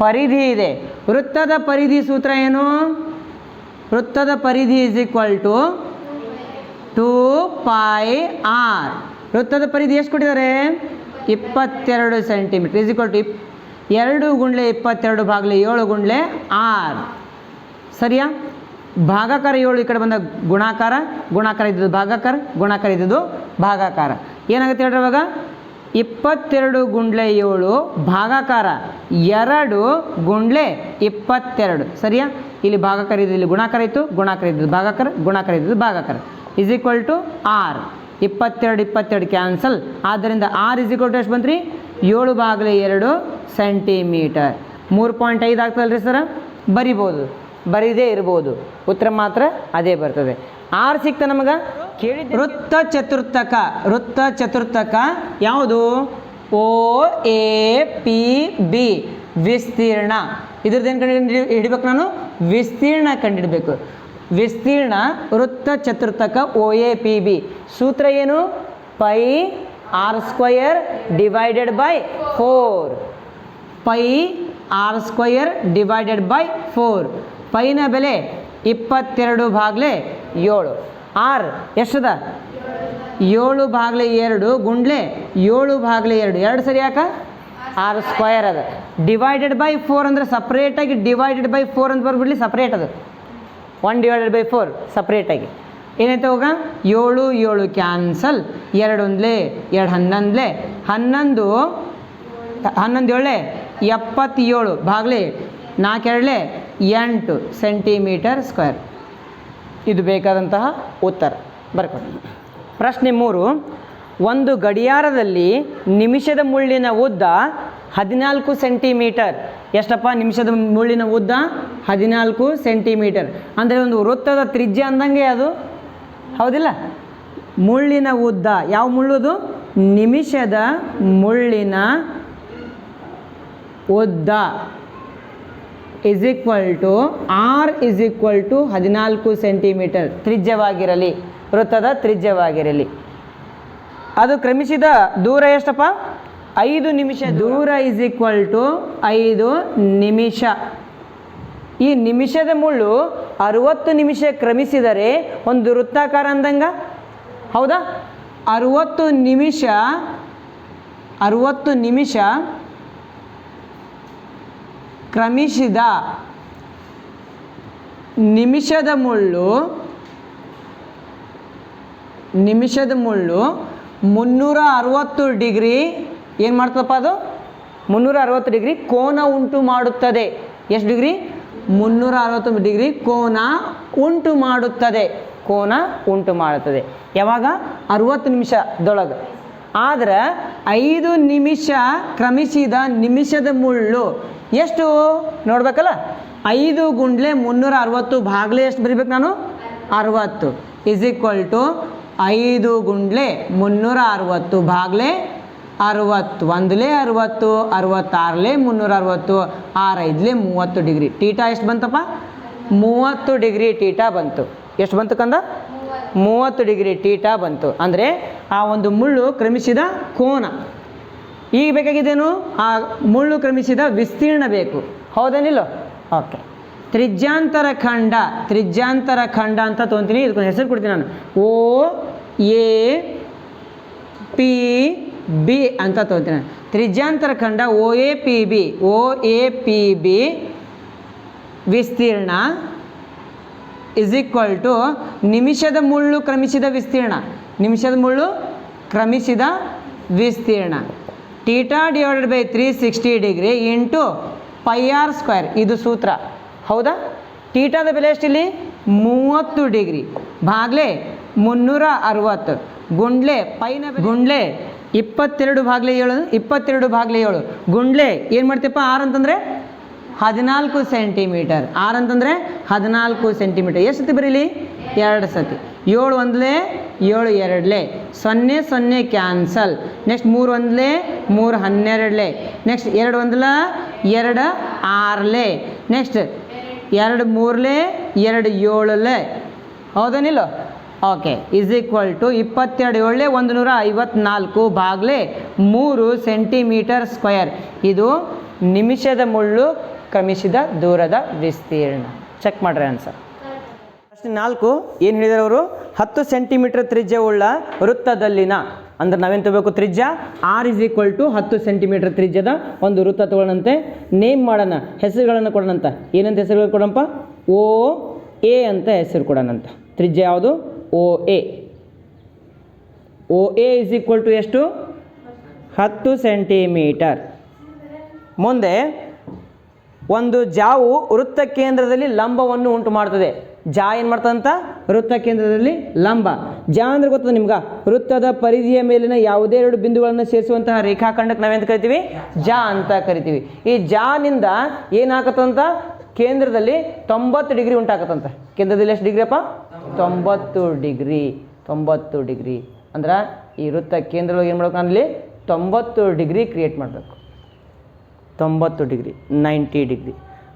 ಪರಿಧಿ ಇದೆ. ವೃತ್ತದ ಪರಿಧಿ ಸೂತ್ರ ಏನು? ವೃತ್ತದ ಪರಿಧಿ is equal to 2 pi R. ವೃತ್ತದ ಪರಿಧಿ ಎಷ್ಟು ಕೊಟ್ಟಿದ್ದಾರೆ? 22 ಸೆಂಟಿಮೀಟರ್ ಈಸ್ ಈಕ್ವಲ್ ಟು 2 ಗುಂಡ್ಲೆ 22 ಭಾಗಲೇ 7 ಗುಂಡ್ಲೆ 6. ಸರಿಯಾ? ಭಾಗಾಕಾರ 7 ಈ ಕಡೆ ಬಂದ ಗುಣಾಕಾರ, ಗುಣಾಕಾರ ಇದ್ದದ್ದು ಭಾಗಾಕಾರ, ಗುಣಾಕಾರ ಇದ್ದದ್ದು ಭಾಗಾಕಾರ. ಏನಾಗುತ್ತೆ ಹೇಳ್ರಿ ಅವಾಗ? 22 ಗುಂಡ್ಲೆ 7 ಭಾಗಾಕಾರ 2 ಗುಂಡ್ಲೆ 22. ಸರಿಯಾ? ಇಲ್ಲಿ ಭಾಗಾಕಾರ ಇದ್ದು, ಇಲ್ಲಿ ಗುಣಾಕಾರ ಇತ್ತು, ಗುಣಾಕಾರ ಇದ್ದದ್ದು ಭಾಗಾಕಾರ, ಗುಣಾಕಾರ ಇದ್ದದ್ದು ಭಾಗಾಕಾರ is equal to R. 22 22 cancel. ಆದ್ದರಿಂದ ಆರ್ ಇಸ್ ಈಕ್ವಲ್ ಟು ಎಷ್ಟು ಬಂತು ರೀ? 7 ಭಾಗಲೇ 2 ಸೆಂಟಿಮೀಟರ್. 3.5 ಆಗ್ತದಲ್ರಿ ಸರ? ಬರಿಬೋದು, ಬರೀದೇ ಇರ್ಬೋದು, ಉತ್ತರ ಮಾತ್ರ ಅದೇ ಬರ್ತದೆ. ಆರ್ ಸಿಕ್ತ ನಮಗೆ. ಕೇಳಿದ ವೃತ್ತ ಚತುರ್ಥಕ, ವೃತ್ತ ಚತುರ್ಥಕ ಯಾವುದು? ಓ ಎ ಪಿ ಬಿ ವಿಸ್ತೀರ್ಣ. ಇದ್ರದ್ದೇನು ಕಂಡು ಹಿಡಿಬೇಕು ನಾನು? ವಿಸ್ತೀರ್ಣ ಕಂಡುಹಿಡಬೇಕು. ವಿಸ್ತೀರ್ಣ ವೃತ್ತ ಚತುರ್ಥಕ ಓ ಎ ಪಿ ಬಿ. ಸೂತ್ರ ಏನು? Pi R square divided by 4. Pi R square divided by 4. ಪೈನ ಬೆಲೆ 22 ಭಾಗಲೇ 7. ಆರ್ ಎಷ್ಟದ? 7 ಭಾಗಲೇ 2 ಗುಂಡ್ಲೆ 7 ಭಾಗಲೇ 2. 2 ಸರಿ ಯಾಕ? ಆರ್ ಸ್ಕ್ವಯರ್ ಅದ. ಡಿವೈಡೆಡ್ ಬೈ 4 ಅಂದರೆ ಸಪ್ರೇಟಾಗಿ ಡಿವೈಡೆಡ್ ಬೈ 4 ಅಂತ ಬರ್ಬಿಡ್ಲಿ, ಸಪ್ರೇಟ್ ಅದು. 1 ಡಿವೈಡೆಡ್ ಬೈ 4 ಸಪ್ರೇಟಾಗಿ ಏನಾಯ್ತು ಹೋಗ? 7 7 ಕ್ಯಾನ್ಸಲ್. 2 ಒಂದಲೇ 2 11ಲೇ 11 11 7 77 ಭಾಗಲೇ 4 2 8 ಸೆಂಟಿಮೀಟರ್ ಸ್ಕ್ವೇರ್. ಇದು ಬೇಕಾದಂತಹ ಉತ್ತರ. ಬರ್ಕೊಂಡು ಪ್ರಶ್ನೆ 3, ಒಂದು ಗಡಿಯಾರದಲ್ಲಿ ನಿಮಿಷದ ಮುಳ್ಳಿನ ಉದ್ದ 14 ಸೆಂಟಿಮೀಟರ್. ಎಷ್ಟಪ್ಪ? ನಿಮಿಷದ ಮುಳ್ಳಿನ ಉದ್ದ 14 ಸೆಂಟಿಮೀಟರ್. ಅಂದರೆ ಒಂದು ವೃತ್ತದ ತ್ರಿಜ್ಯ ಅಂದಂಗೆ ಅದು, ಹೌದಿಲ್ಲ? ಮುಳ್ಳಿನ ಉದ್ದ ಯಾವ ಮುಳ್ಳುದು? ನಿಮಿಷದ ಮುಳ್ಳಿನ ಉದ್ದ is equal to R is equal to 14 centimetre ತ್ರಿಜ್ಯವಾಗಿರಲಿ, ವೃತ್ತದ ತ್ರಿಜ್ಯವಾಗಿರಲಿ. ಅದು ಕ್ರಮಿಸಿದ ದೂರ ಎಷ್ಟಪ್ಪ? 5 ನಿಮಿಷ. ದೂರ ಇಸ್ ಈಕ್ವಲ್ ಟು 5 ನಿಮಿಷ. ಈ ನಿಮಿಷದ ಮುಳ್ಳು 60 ನಿಮಿಷ ಕ್ರಮಿಸಿದರೆ ಒಂದು ವೃತ್ತಾಕಾರ ಅಂದಂಗ ಹೌದಾ? 60 ನಿಮಿಷ ಕ್ರಮಿಸಿದ ನಿಮಿಷದ ಮುಳ್ಳು 360 ಡಿಗ್ರಿ ಏನು ಮಾಡ್ತದಪ್ಪ? ಅದು 360 ಡಿಗ್ರಿ ಕೋನ ಉಂಟು ಮಾಡುತ್ತದೆ. ಎಷ್ಟು ಡಿಗ್ರಿ? 360 ಡಿಗ್ರಿ ಕೋನ ಉಂಟು ಮಾಡುತ್ತದೆ. ಯಾವಾಗ? 60 ನಿಮಿಷದೊಳಗೆ. ಆದ್ರೆ 5 ನಿಮಿಷ ಕ್ರಮಿಸಿದ ನಿಮಿಷದ ಮುಳ್ಳು ಎಷ್ಟು ನೋಡ್ಬೇಕಲ್ಲ? 5 ಗುಂಡ್ಲೆ 360 ಭಾಗಲೆ ಎಷ್ಟು ಬರಿಬೇಕು ನಾನು? 60 ಇಸ್ ಈಕ್ವಲ್ ಟು 5 ಗುಂಡ್ಲೆ 360 ಭಾಗಲೆ 60. 1ಲೆ 60, 66ಲೆ 360, 6 5ಲೆ 30 ಡಿಗ್ರಿ. ಟೀಟಾ ಎಷ್ಟು ಬಂತಪ್ಪ? 30 ಡಿಗ್ರಿ ಟೀಟಾ ಬಂತು. ಎಷ್ಟು ಬಂತು ಕಂದ? 30 ಡಿಗ್ರಿ ಟೀಟಾ ಬಂತು. ಅಂದರೆ ಆ ಒಂದು ಮುಳ್ಳು ಕ್ರಮಿಸಿದ ಕೋನ. ಈಗ ಬೇಕಾಗಿದ್ದೇನು? ಆ ಮುಳ್ಳು ಕ್ರಮಿಸಿದ ವಿಸ್ತೀರ್ಣ ಬೇಕು. ಹೌದೇನಿಲ್ಲ? ಓಕೆ. ತ್ರಿಜ್ಯಾಂತರ ಖಂಡ ಅಂತ ತೊಗೊತೀನಿ. ಇದಕ್ಕೊಂದು ಹೆಸರು ಕೊಡ್ತೀನಿ ನಾನು. OAPB ಅಂತ ತೊಗೊತೀನಿ. ತ್ರಿಜ್ಯಾಂತರ ಖಂಡ OAPB ವಿಸ್ತೀರ್ಣ ಇಸ್ ಈಕ್ವಲ್ ಟು ನಿಮಿಷದ ಮುಳ್ಳು ಕ್ರಮಿಸಿದ ವಿಸ್ತೀರ್ಣ theta divided by 360 degree into πr². ಇದು ಸೂತ್ರ ಹೌದಾ? ಟೀಟಾದ ಬೆಲೆ ಎಷ್ಟಿಲ್ಲಿ? 30 ಡಿಗ್ರಿ ಭಾಗಲೆ 360 ಗುಂಡ್ಲೆ ಪೈನ ಗುಂಡ್ಲೆ 22 ಭಾಗಲೆ 7 ಗುಂಡ್ಲೆ ಏನು ಮಾಡ್ತೀಪ್ಪ? 6 ಅಂತಂದರೆ 14 ಸೆಂಟಿಮೀಟರ್. 6 ಅಂತಂದರೆ 14 ಸೆಂಟಿಮೀಟರ್. ಎಷ್ಟು ಸತಿ ಬರೀಲಿ? 2 ಸತಿ. 7 1ಲೆ 7 2ಲೆ 0 0 ಕ್ಯಾನ್ಸಲ್. ನೆಕ್ಸ್ಟ್ 3 1ಲೆ 3 12ಲೆ. ನೆಕ್ಸ್ಟ್ 2 1ಲ 2 6ಲೆ. ನೆಕ್ಸ್ಟ್ 2 3ಲೆ 2 7ಲೆ. ಹೌದೇನಿಲ್ಲ? ಓಕೆ. ಇಸ್ ಈಕ್ವಲ್ ಟು 22 7 154 ಭಾಗಲೆ 3 ಸೆಂಟಿಮೀಟರ್ ಸ್ಕ್ವೇರ್. ಇದು ನಿಮಿಷದ ಮುಳ್ಳು ಕ್ರಮಿಸಿದ ದೂರದ ವಿಸ್ತೀರ್ಣ. ಚೆಕ್ ಮಾಡ್ರಿ ಆನ್ಸರ್. ಪ್ರಶ್ನೆ 4 ಏನು ಹೇಳಿದಾರೆ ಅವರು? 10 ಸೆಂಟಿಮೀಟರ್ ತ್ರಿಜ್ಯವುಳ್ಳ ವೃತ್ತದಲ್ಲಿನ ಅಂದ್ರೆ ನಾವೇನು ತಗೋಬೇಕು? ತ್ರಿಜ್ಯ R is equal to 10 centimetre ತ್ರಿಜ್ಯದ ಒಂದು ವೃತ್ತ ತಗೊಳ್ಳಂತೆ. ನೇಮ್ ಮಾಡೋಣ, ಹೆಸರುಗಳನ್ನು ಕೊಡೋಣಂತ. ಏನಂತ ಹೆಸರುಗಳು ಕೊಡಂಪ? OA ಅಂತ ಹೆಸರು ಕೊಡೋಣಂತ. ತ್ರಿಜ್ಯ ಯಾವುದು? OA ಇಸ್ ಈಕ್ವಲ್ ಟು ಎಷ್ಟು? 10 ಸೆಂಟಿಮೀಟರ್. ಮುಂದೆ ಒಂದು ಜಾವು ವೃತ್ತ ಕೇಂದ್ರದಲ್ಲಿ ಲಂಬವನ್ನು ಉಂಟು ಮಾಡ್ತದೆ. ಜಾ ಏನು ಮಾಡ್ತದಂತ? ವೃತ್ತ ಕೇಂದ್ರದಲ್ಲಿ ಲಂಬ. ಜಾ ಅಂದ್ರೆ ಗೊತ್ತದ ನಿಮ್ಗೆ? ವೃತ್ತದ ಪರಿಧಿಯ ಮೇಲಿನ ಯಾವುದೇ 2 ಬಿಂದುಗಳನ್ನು ಸೇರಿಸುವಂತಹ ರೇಖಾಖಂಡಕ್ಕೆ ನಾವೇಂತ ಕರಿತೀವಿ? ಜಾ ಅಂತ ಕರಿತೀವಿ. ಈ ಜಾನಿಂದ ಏನಾಗತ್ತಂತ? ಕೇಂದ್ರದಲ್ಲಿ 90 ಡಿಗ್ರಿ ಉಂಟಾಗತ್ತಂತ. ಕೇಂದ್ರದಲ್ಲಿ ಎಷ್ಟು ಡಿಗ್ರಿ ಅಪ್ಪ? 90 ಡಿಗ್ರಿ. ಅಂದ್ರೆ ಈ ವೃತ್ತ ಕೇಂದ್ರವಾಗಿ ಏನು ಮಾಡ್ಬೇಕು? ನಾನಲ್ಲಿ 90 ಡಿಗ್ರಿ ಕ್ರಿಯೇಟ್ ಮಾಡಬೇಕು. 90 ಡಿಗ್ರಿ 90 ಡಿಗ್ರಿ.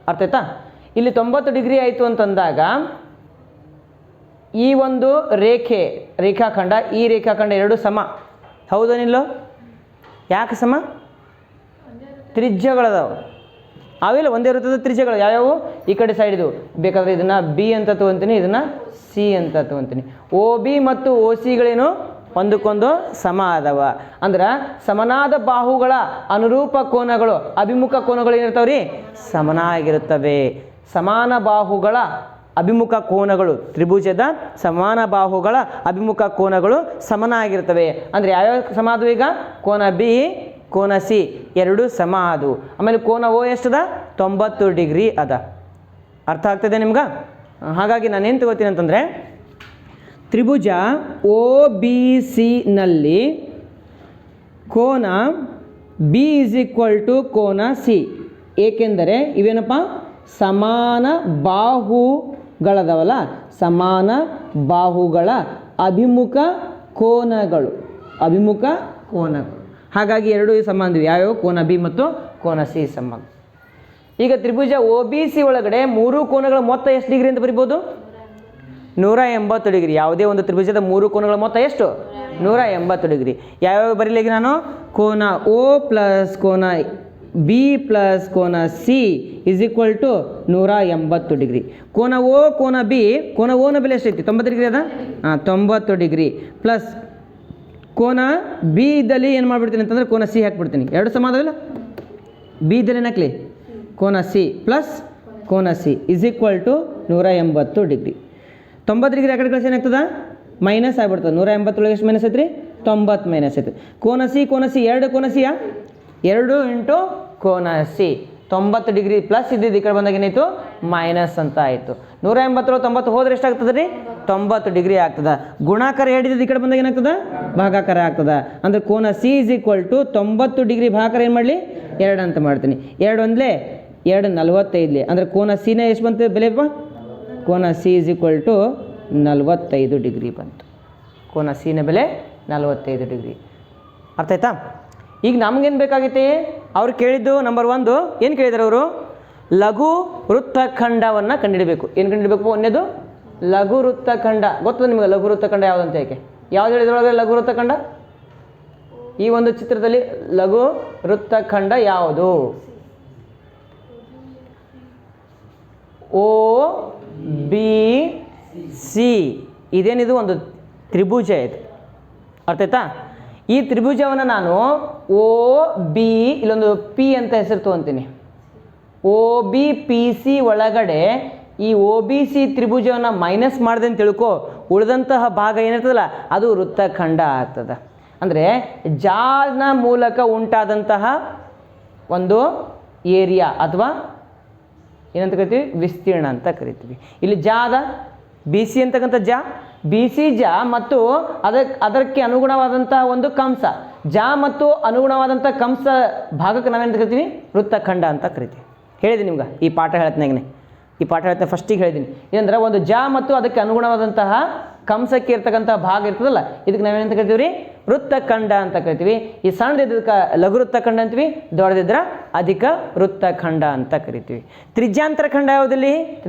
ಅರ್ಥ ಆಯ್ತಾ? ಇಲ್ಲಿ 90 ಡಿಗ್ರಿ ಆಯಿತು ಅಂತಂದಾಗ ಈ ಒಂದು ರೇಖಾಖಂಡ ಈ ರೇಖಾಖಂಡ ಎರಡು ಸಮ. ಹೌದೇನಿಲ್ಲೋ? ಯಾಕೆ ಸಮ? ತ್ರಿಜ್ಯಗಳದಾವು ಅವೆಲ್ಲ ಒಂದೇ ವೃತ್ತದ ತ್ರಿಜ್ಯಗಳು ಯಾವ್ಯಾವು? ಈ ಕಡೆ ಸೈಡ್ ಇದು ಬೇಕಾದರೆ ಇದನ್ನು B ಅಂತ ತೊಗೊತೀನಿ, ಇದನ್ನು C ಅಂತ ತೊಗೊತೀನಿ. OB ಮತ್ತು OCಗಳೇನು? ಒಂದಕ್ಕೊಂದು ಸಮ ಆದವ. ಅಂದ್ರೆ ಸಮನಾದ ಬಾಹುಗಳ ಅನುರೂಪ ಕೋನಗಳು, ಅಭಿಮುಖ ಕೋನಗಳು ಏನಿರ್ತಾವ್ರಿ? ಸಮನಾಗಿರುತ್ತವೆ. ಸಮಾನ ಬಾಹುಗಳ ಅಭಿಮುಖ ಕೋನಗಳು, ತ್ರಿಭುಜದ ಸಮಾನ ಬಾಹುಗಳ ಅಭಿಮುಖ ಕೋನಗಳು ಸಮನಾಗಿರ್ತವೆ. ಅಂದರೆ ಯಾವ್ಯಾವ ಸಮ ಆದವು ಈಗ? ಕೋನ B, ಕೋನ C ಎರಡೂ ಸಮ ಆದವು. ಆಮೇಲೆ ಕೋನ O ಎಷ್ಟದ? 90 ಡಿಗ್ರಿ ಅದ. ಅರ್ಥ ಆಗ್ತದೆ ನಿಮ್ಗೆ? ಹಾಗಾಗಿ ನಾನೇನು ತಗೋತೀನಿ ಅಂತಂದರೆ, ತ್ರಿಭುಜ OBC ನಲ್ಲಿ ಕೋನ B ಇಸ್ ಈಕ್ವಲ್ ಟು ಕೋನ C. ಏಕೆಂದರೆ ಇವೇನಪ್ಪ? ಸಮಾನ ಬಾಹುಗಳದವಲ್ಲ, ಸಮಾನ ಬಾಹುಗಳ ಅಭಿಮುಖ ಕೋನಗಳು. ಹಾಗಾಗಿ ಎರಡೂ ಸಂಬಂಧ ಯಾವ್ಯಾವ? ಕೋನ B ಮತ್ತು ಕೋನ C ಸಂಬಂಧ. ಈಗ ತ್ರಿಭುಜ OBC ಒಳಗಡೆ 3 ಕೋನಗಳ ಮೊತ್ತ ಎಷ್ಟು ಡಿಗ್ರಿ ಅಂತ ಬರಿಬೋದು? 180 ಡಿಗ್ರಿ. ಯಾವುದೇ ಒಂದು ತ್ರಿಭುಜದ 3 ಕೋನಗಳ ಮೊತ್ತ ಎಷ್ಟು? 180 ಡಿಗ್ರಿ. ಯಾವ್ಯಾವ ಬರೀಲಿಕ್ಕೆ ನಾನು? ಕೋನ O ಪ್ಲಸ್ ಕೋನ ಬಿ ಪ್ಲಸ್ ಕೋನ C is equal to 180 degree. ಕೋನ ಓ ಕೋನ ಬಿ, ಕೋನ ಓನ ಬೆಲೆ ಎಷ್ಟೈತಿ? 90 ಡಿಗ್ರಿ ಅದ. 90 ಡಿಗ್ರಿ ಪ್ಲಸ್ ಕೋನ ಬಿ ಇದ್ದಲ್ಲಿ ಏನು ಮಾಡಿಬಿಡ್ತೀನಿ ಅಂತಂದ್ರೆ ಕೋನ ಸಿ ಹಾಕ್ಬಿಡ್ತೀನಿ. ಎರಡು ಸಮ ಅದಾವಿಲ್ಲ, ಬಿ ಇದ್ದಲ್ಲಿ ಏನು ಹಾಕ್ಲಿ? ಕೋನ ಸಿ ಪ್ಲಸ್ ಕೋನ C is equal to 180 degree. 90 degree ಆ ಕಡೆ ಕಳಿಸಿ ಏನಾಗ್ತದೆ? ಮೈನಸ್ ಆಗಿಬಿಡ್ತದೆ. 180 ಎಷ್ಟು ಮೈನಸ್ ಐತ್ರಿ? 90 ಮೈನಸ್ ಐತಿ. ಕೋನ ಸಿ ಎರಡು ಕೋನ ಸಿಯಾ? 2 ಇಂಟು ಕೋನ ಸಿ 90 ಡಿಗ್ರಿ ಪ್ಲಸ್ ಇದ್ದಿದ್ದು ಈ ಕಡೆ ಬಂದಾಗ ಏನಾಯಿತು? ಮೈನಸ್ ಅಂತ ಆಯಿತು. 180 90 ಹೋದ್ರೆ ಎಷ್ಟಾಗ್ತದೆ ರೀ? 90 ಡಿಗ್ರಿ ಆಗ್ತದೆ. ಗುಣಾಕಾರ ಹೇಳಿದ್ದು ಈ ಕಡೆ ಬಂದಾಗ ಏನಾಗ್ತದೆ? ಭಾಗಾಕಾರ ಆಗ್ತದೆ. ಅಂದರೆ ಕೋನ C is equal to 90 degree ಭಾಗಾಕಾರ ಏನು ಮಾಡಲಿ? 2 ಅಂತ ಮಾಡ್ತೀನಿ. 2 ಒಂದಲೇ 2 45 ಅಂದರೆ ಕೋನ ಸಿನ ಎಷ್ಟು ಬಂತು ಬೆಲೆಪ್ಪ? ಕೋನ C is equal to 45 degree ಬಂತು. ಕೋನ ಸಿನ ಬೆಲೆ 45 ಡಿಗ್ರಿ. ಅರ್ಥ ಆಯ್ತಾ? ಈಗ ನಮಗೇನು ಬೇಕಾಗೈತಿ? ಅವ್ರು ಕೇಳಿದ್ದು ನಂಬರ್ 1 ಏನು ಕೇಳಿದಾರೆ ಅವರು? ಲಘು ವೃತ್ತಖಂಡವನ್ನು ಕಂಡುಹಿಡಬೇಕು. ಏನು ಕಂಡುಹಿಡಬೇಕು? ಒಂದೇದು ಲಘು ವೃತ್ತಖಂಡ. ಗೊತ್ತದ ನಿಮಗೆ ಲಘು ವೃತ್ತಖಂಡ ಯಾವುದಂತ? ಯಾಕೆ ಯಾವ್ದು ಹೇಳಿದ್ರೊಳಗೆ ಲಘು ವೃತ್ತಖಂಡ? ಈ ಒಂದು ಚಿತ್ರದಲ್ಲಿ ಲಘು ವೃತ್ತಖಂಡ ಯಾವುದು? O B C. ಇದೇನಿದು? ಒಂದು ತ್ರಿಭುಜ ಇದು. ಅರ್ಥ ಆಯ್ತಾ? ಈ ತ್ರಿಭುಜವನ್ನು ನಾನು ಓ ಬಿ ಇಲ್ಲೊಂದು ಪಿ ಅಂತ ಹೆಸರು ತೊಗೊತೀನಿ. ಓ ಬಿ ಪಿ ಸಿ ಒಳಗಡೆ ಈ ಓ ಬಿ ಸಿ ತ್ರಿಭುಜವನ್ನು ಮೈನಸ್ ಮಾಡಿದೆ ಅಂತ ತಿಳ್ಕೊ, ಉಳಿದಂತಹ ಭಾಗ ಏನಿರ್ತದಲ್ಲ ಅದು ವೃತ್ತಖಂಡ ಆಗ್ತದೆ. ಅಂದರೆ ಜಾನ ಮೂಲಕ ಉಂಟಾದಂತಹ ಒಂದು ಏರಿಯಾ ಅಥವಾ ಏನಂತ ಕರಿತೀವಿ? ವಿಸ್ತೀರ್ಣ ಅಂತ ಕರಿತೀವಿ. ಇಲ್ಲಿ ಜಾದ ಬಿ ಸಿ ಅಂತಕ್ಕಂಥ ಬಿ ಸಿ ಮತ್ತು ಅದಕ್ಕೆ ಅನುಗುಣವಾದಂತಹ ಒಂದು ಕಂಸ ಮತ್ತು ಅನುಗುಣವಾದಂಥ ಕಂಸ ಭಾಗಕ್ಕೆ ನಾವೇನಂತ ಕರಿತೀವಿ? ವೃತ್ತಖಂಡ ಅಂತ ಕರಿತೀವಿ. ಹೇಳಿದ್ದೀನಿ ನಿಮ್ಗೆ ಈ ಪಾಠ ಹೇಳ್ತಾನೆ. ಈ ಪಾಠ ಹೇಳ್ತಾನೆ ಫಸ್ಟಿಗೆ ಹೇಳಿದ್ದೀನಿ. ಏನಂದ್ರೆ ಒಂದು ಮತ್ತು ಅದಕ್ಕೆ ಅನುಗುಣವಾದಂತಹ ಕಂಸಕ್ಕೆ ಇರ್ತಕ್ಕಂಥ ಭಾಗ ಇರ್ತದಲ್ಲ, ಇದಕ್ಕೆ ನಾವೇನಂತ ಕರಿತೀವಿ ರೀ? ವೃತ್ತಖಂಡ ಅಂತ ಕರಿತೀವಿ. ಈ ಸಣ್ಣದಿದ್ದಕ್ಕೆ ಲಘು ವೃತ್ತಖಂಡ ಅಂತೀವಿ, ದೊಡ್ಡದಿದ್ರ ಅಧಿಕ ವೃತ್ತಖಂಡ ಅಂತ ಕರಿತೀವಿ. ತ್ರಿಜ್ಯಾಂತರ ಖಂಡ ಯಾವುದಲ್ಲಿ?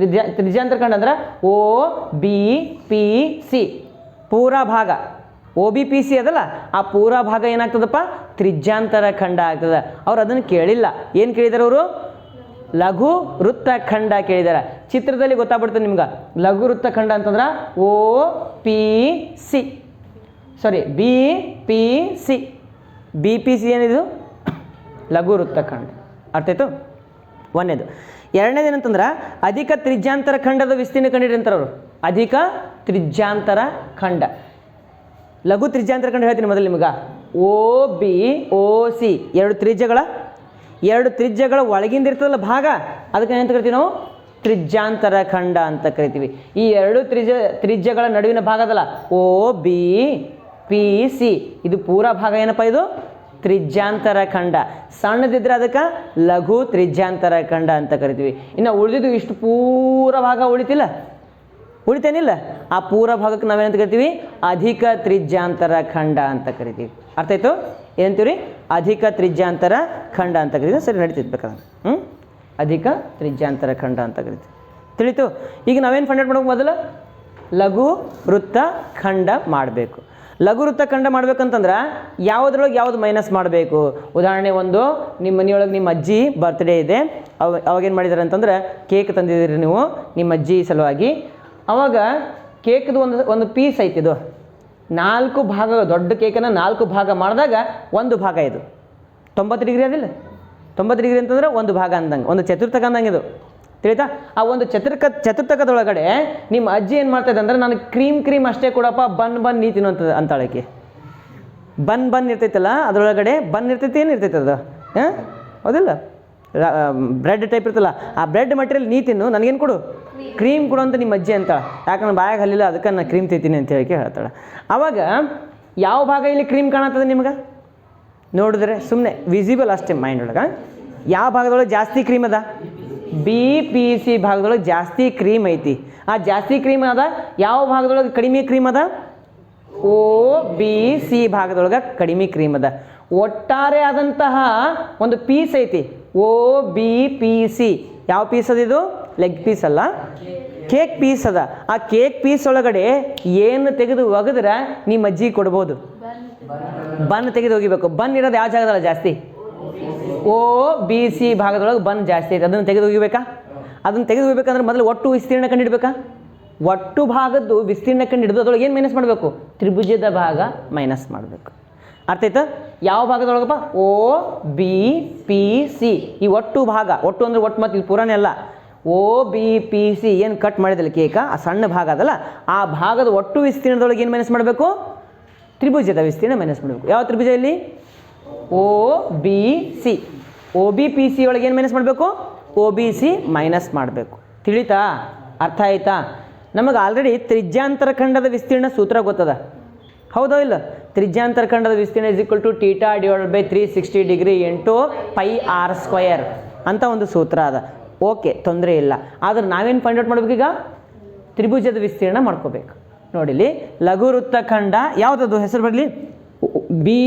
ತ್ರಿಜ್ಯಾಂತರ ಖಂಡ ಅಂದ್ರೆ ಓ ಬಿ ಪಿ ಸಿ ಪೂರ ಭಾಗ. ಓ ಬಿ ಪಿ ಸಿ ಅದಲ್ಲ, ಆ ಪೂರ ಭಾಗ ಏನಾಗ್ತದಪ್ಪ? ತ್ರಿಜ್ಯಾಂತರ ಖಂಡ ಆಗ್ತದೆ. ಅವ್ರು ಅದನ್ನು ಕೇಳಿಲ್ಲ. ಏನು ಕೇಳಿದಾರೆ ಅವರು? ಲಘು ವೃತ್ತಖಂಡ ಕೇಳಿದಾರೆ. ಚಿತ್ರದಲ್ಲಿ ಗೊತ್ತಾಗ್ಬಿಡ್ತದೆ ನಿಮ್ಗೆ. ಲಘು ವೃತ್ತಖಂಡ ಅಂತಂದ್ರೆ O P C B P C. B P C ಏನಿದು? ಲಘು ವೃತ್ತಖಂಡ. ಅರ್ಥ ಆಯ್ತು? ಒಂದೇದು. ಎರಡನೇದು ಏನಂತಂದ್ರೆ ಅಧಿಕ ತ್ರಿಜ್ಯಾಂತರ ಖಂಡದ ವಿಸ್ತೀರ್ಣ ಕಂಡಿಡಿ ಅಂತಾರೆ ಅವರು. ಅಧಿಕ ತ್ರಿಜ್ಯಾಂತರ ಖಂಡ. ಲಘು ತ್ರಿಜ್ಯಾಂತರ ಖಂಡ ಹೇಳ್ತೀನಿ ಮೊದಲು ನಿಮ್ಗೆ. ಓ ಬಿ ಓ ಸಿ ಎರಡು ತ್ರಿಜ್ಯಗಳ ಒಳಗಿಂದ ಇರ್ತದಲ್ಲ ಭಾಗ, ಅದಕ್ಕೆ ಏನಂತ ಕರಿತೀವಿ ನಾವು? ತ್ರಿಜ್ಯಾಂತರ ಖಂಡ ಅಂತ ಕರಿತೀವಿ. ಈ ಎರಡು ತ್ರಿಜ್ಯಗಳ ನಡುವಿನ ಭಾಗ ಅದಲ್ಲ ಓ ಬಿ ಪಿ ಸಿ, ಇದು ಪೂರ ಭಾಗ ಏನಪ್ಪ? ಇದು ತ್ರಿಜ್ಯಾಂತರ ಖಂಡ. ಸಣ್ಣದಿದ್ರೆ ಅದಕ್ಕೆ ಲಘು ತ್ರಿಜ್ಯಾಂತರ ಖಂಡ ಅಂತ ಕರಿತೀವಿ. ಇನ್ನು ಉಳಿದಿದ್ದು ಇಷ್ಟು ಪೂರ ಭಾಗ ಉಳಿತೇನಿಲ್ಲ, ಆ ಪೂರ ಭಾಗಕ್ಕೆ ನಾವೇನಂತ ಕರಿತೀವಿ? ಅಧಿಕ ತ್ರಿಜ್ಯಾಂತರ ಖಂಡ ಅಂತ ಕರಿತೀವಿ. ಅರ್ಥ ಆಯ್ತು? ಏನಂತೀವಿ? ಅಧಿಕ ತ್ರಿಜ್ಯಾಂತರ ಖಂಡ ಅಂತ ಕರಿತೀವಿ. ಸರಿ, ನಡೀತಿದ್ದು ಬೇಕಾದ್ರೆ ಅಧಿಕ ತ್ರಿಜ್ಯಾಂತರ ಖಂಡ ಅಂತ ಕರಿತೀವಿ. ತಿಳಿತು? ಈಗ ನಾವೇನು ಫೈಂಡ್ ಔಟ್ ಮಾಡ್ಬೇಕು? ಮೊದಲು ಲಘು ವೃತ್ತ ಖಂಡ ಮಾಡಬೇಕು. ಲಘು ವೃತ್ತ ಖಂಡ ಮಾಡ್ಬೇಕಂತಂದ್ರೆ ಯಾವುದ್ರೊಳಗೆ ಯಾವುದು ಮೈನಸ್ ಮಾಡಬೇಕು? ಉದಾಹರಣೆ ಒಂದು, ನಿಮ್ಮ ಮನೆಯೊಳಗೆ ನಿಮ್ಮ ಅಜ್ಜಿ ಬರ್ತ್ಡೇ ಇದೆ. ಅವಾಗೇನು ಮಾಡಿದ್ದಾರೆ ಅಂತಂದ್ರೆ ಕೇಕ್ ತಂದಿದ್ದೀರಿ ನೀವು ನಿಮ್ಮ ಅಜ್ಜಿ ಸಲುವಾಗಿ. ಅವಾಗ ಕೇಕ್ದು ಒಂದು ಪೀಸ್ ಐತಿ. ಇದು 4 ಭಾಗ, ದೊಡ್ಡ ಕೇಕನ್ನು 4 ಭಾಗ ಮಾಡಿದಾಗ ಒಂದು ಭಾಗ ಇದು 90 ಡಿಗ್ರಿ ಅದಿಲ್ಲ? 90 ಡಿಗ್ರಿ ಅಂತಂದ್ರೆ ಒಂದು ಭಾಗ ಅಂದಂಗೆ, ಒಂದು ಚತುರ್ಥಕ ಅಂದಂಗೆ ಇದು. ತಿಳಿತಾ? ಆ ಒಂದು ಚತುರ್ಥಕದೊಳಗಡೆ ನಿಮ್ಮ ಅಜ್ಜಿ ಏನು ಮಾಡ್ತಾಯಿದೆ ಅಂದ್ರೆ, ನಾನು ಕ್ರೀಮ್ ಅಷ್ಟೇ ಕೊಡಪ್ಪ, ಬನ್ ನೀ ತಿನ್ನುವಂಥದ್ದು ಅಂತಾಳಕ್ಕೆ. ಬನ್ ಇರ್ತೈತಲ್ಲ, ಅದರೊಳಗಡೆ ಬನ್ ಇರ್ತೈತಿ, ಏನು ಇರ್ತೈತೆ ಅದು? ಹೌದಿಲ್ಲ? ಬ್ರೆಡ್ ಟೈಪ್ ಇರ್ತಲ್ಲ, ಆ ಬ್ರೆಡ್ ಮಟೀರಿಯಲ್ ನೀ ತಿನ್ನು, ನನಗೇನು ಕೊಡು? ಕ್ರೀಮ್ ಕೊಡು ಅಂತ ನಿಮ್ಮ ಅಜ್ಜಿ ಅಂತಾಳೆ. ಯಾಕಂದ್ರೆ ಬಾಯಾಗ ಹಲ್ಲಿಲ್ಲ, ಅದಕ್ಕೆ ನಾನು ಕ್ರೀಮ್ ತಿಂತೀನಿ ಅಂತ ಹೇಳಿ ಹೇಳ್ತಾಳೆ. ಆವಾಗ ಯಾವ ಭಾಗ ಇಲ್ಲಿ ಕ್ರೀಮ್ ಕಾಣತ್ತದ ನಿಮ್ಗೆ? ನೋಡಿದ್ರೆ ಸುಮ್ಮನೆ ವಿಸಿಬಲ್ ಅಷ್ಟೇ ಮೈಂಡ್ ಒಳಗೆ. ಯಾವ ಭಾಗದೊಳಗೆ ಜಾಸ್ತಿ ಕ್ರೀಮ್ ಅದ? ಬಿ ಪಿ ಸಿ ಭಾಗದೊಳಗೆ ಜಾಸ್ತಿ ಕ್ರೀಮ್ ಐತಿ. ಆ ಜಾಸ್ತಿ ಕ್ರೀಮ್ ಅದ. ಯಾವ ಭಾಗದೊಳಗೆ ಕಡಿಮೆ ಕ್ರೀಮ್ ಅದ? ಓ ಬಿ ಸಿ ಭಾಗದೊಳಗೆ ಕಡಿಮೆ ಕ್ರೀಮ್ ಅದ. ಒಟ್ಟಾರೆ ಆದಂತಹ ಒಂದು ಪೀಸ್ ಐತಿ ಓ ಬಿ ಪಿ ಸಿ. ಯಾವ ಪೀಸ್ ಅದ ಇದು? ಲೆಗ್ ಪೀಸ್ ಅಲ್ಲ, ಕೇಕ್ ಪೀಸ್ ಅದ. ಆ ಕೇಕ್ ಪೀಸ್ ಒಳಗಡೆ ಏನು ತೆಗೆದು ಒಗೆದ್ರೆ ನಿಮ್ಮ ಅಜ್ಜಿ ಕೊಡ್ಬೋದು? ಬನ್ ತೆಗೆದು ಹೋಗಿಬೇಕು. ಬನ್ ಇರೋದು ಯಾವ ಜಾಗದಲ್ಲ ಜಾಸ್ತಿ? ಓ ಬಿ ಸಿ ಭಾಗದೊಳಗೆ ಬಂದ್ ಜಾಸ್ತಿ ಐತೆ, ಅದನ್ನು ತೆಗೆದು ಹೋಗಬೇಕಾ? ಅದನ್ನು ತೆಗೆದು ಹೋಗ್ಬೇಕಂದ್ರೆ ಮೊದಲು ಒಟ್ಟು ವಿಸ್ತೀರ್ಣ ಕಂಡಿಡ್ಬೇಕಾ? ಒಟ್ಟು ಭಾಗದ್ದು ವಿಸ್ತೀರ್ಣ ಕಂಡಿಡಿದು ಅದರೊಳಗೆ ಏನು ಮೈನಸ್ ಮಾಡಬೇಕು? ತ್ರಿಭುಜದ ಭಾಗ ಮೈನಸ್ ಮಾಡಬೇಕು. ಅರ್ಥ ಆಯ್ತಾ? ಯಾವ ಭಾಗದೊಳಗಪ್ಪ? O B P C. ಈ ಒಟ್ಟು ಭಾಗ, ಒಟ್ಟು ಅಂದರೆ ಒಟ್ಟು ಮತ್ತು ಇದು ಪೂರಾನೇ ಅಲ್ಲ. ಓ ಬಿ ಪಿ ಸಿ ಏನು ಕಟ್ ಮಾಡಿದಲ್ಲ ಕೇಕ, ಆ ಸಣ್ಣ ಭಾಗ ಅದಲ್ಲ, ಆ ಭಾಗದ ಒಟ್ಟು ವಿಸ್ತೀರ್ಣದೊಳಗೆ ಏನು ಮೈನಸ್ ಮಾಡಬೇಕು? ತ್ರಿಭುಜದ ವಿಸ್ತೀರ್ಣ ಮೈನಸ್ ಮಾಡಬೇಕು. ಯಾವ ತ್ರಿಭುಜ ಇಲ್ಲಿ? O B C. O B P C ಒಳಗೆ ಏನು ಮೈನಸ್ ಮಾಡಬೇಕು? ಓ ಬಿ ಸಿ ಮೈನಸ್ ಮಾಡಬೇಕು. ತಿಳಿತಾ? ಅರ್ಥ ಆಯ್ತಾ? ನಮಗೆ ಆಲ್ರೆಡಿ ತ್ರಿಜ್ಯಾಂತರ ಖಂಡದ ವಿಸ್ತೀರ್ಣ ಸೂತ್ರ ಗೊತ್ತದ, ಹೌದೋ ಇಲ್ಲ? ತ್ರಿಜ್ಯಾಂತರ ಖಂಡದ ವಿಸ್ತೀರ್ಣ is equal to theta divided by 360 degree into pi R square ಅಂತ ಒಂದು ಸೂತ್ರ ಅದ. ಓಕೆ, ತೊಂದರೆ ಇಲ್ಲ. ಆದ್ರೆ ನಾವೇನು ಫೈಂಡ್ ಔಟ್ ಮಾಡ್ಬೇಕೀಗ? ತ್ರಿಭುಜದ ವಿಸ್ತೀರ್ಣ ಮಾಡ್ಕೋಬೇಕು. ನೋಡಿಲಿ, ಲಘು ವೃತ್ತಖಂಡ ಯಾವುದದು? ಹೆಸರು ಬರಲಿ, ಬಿ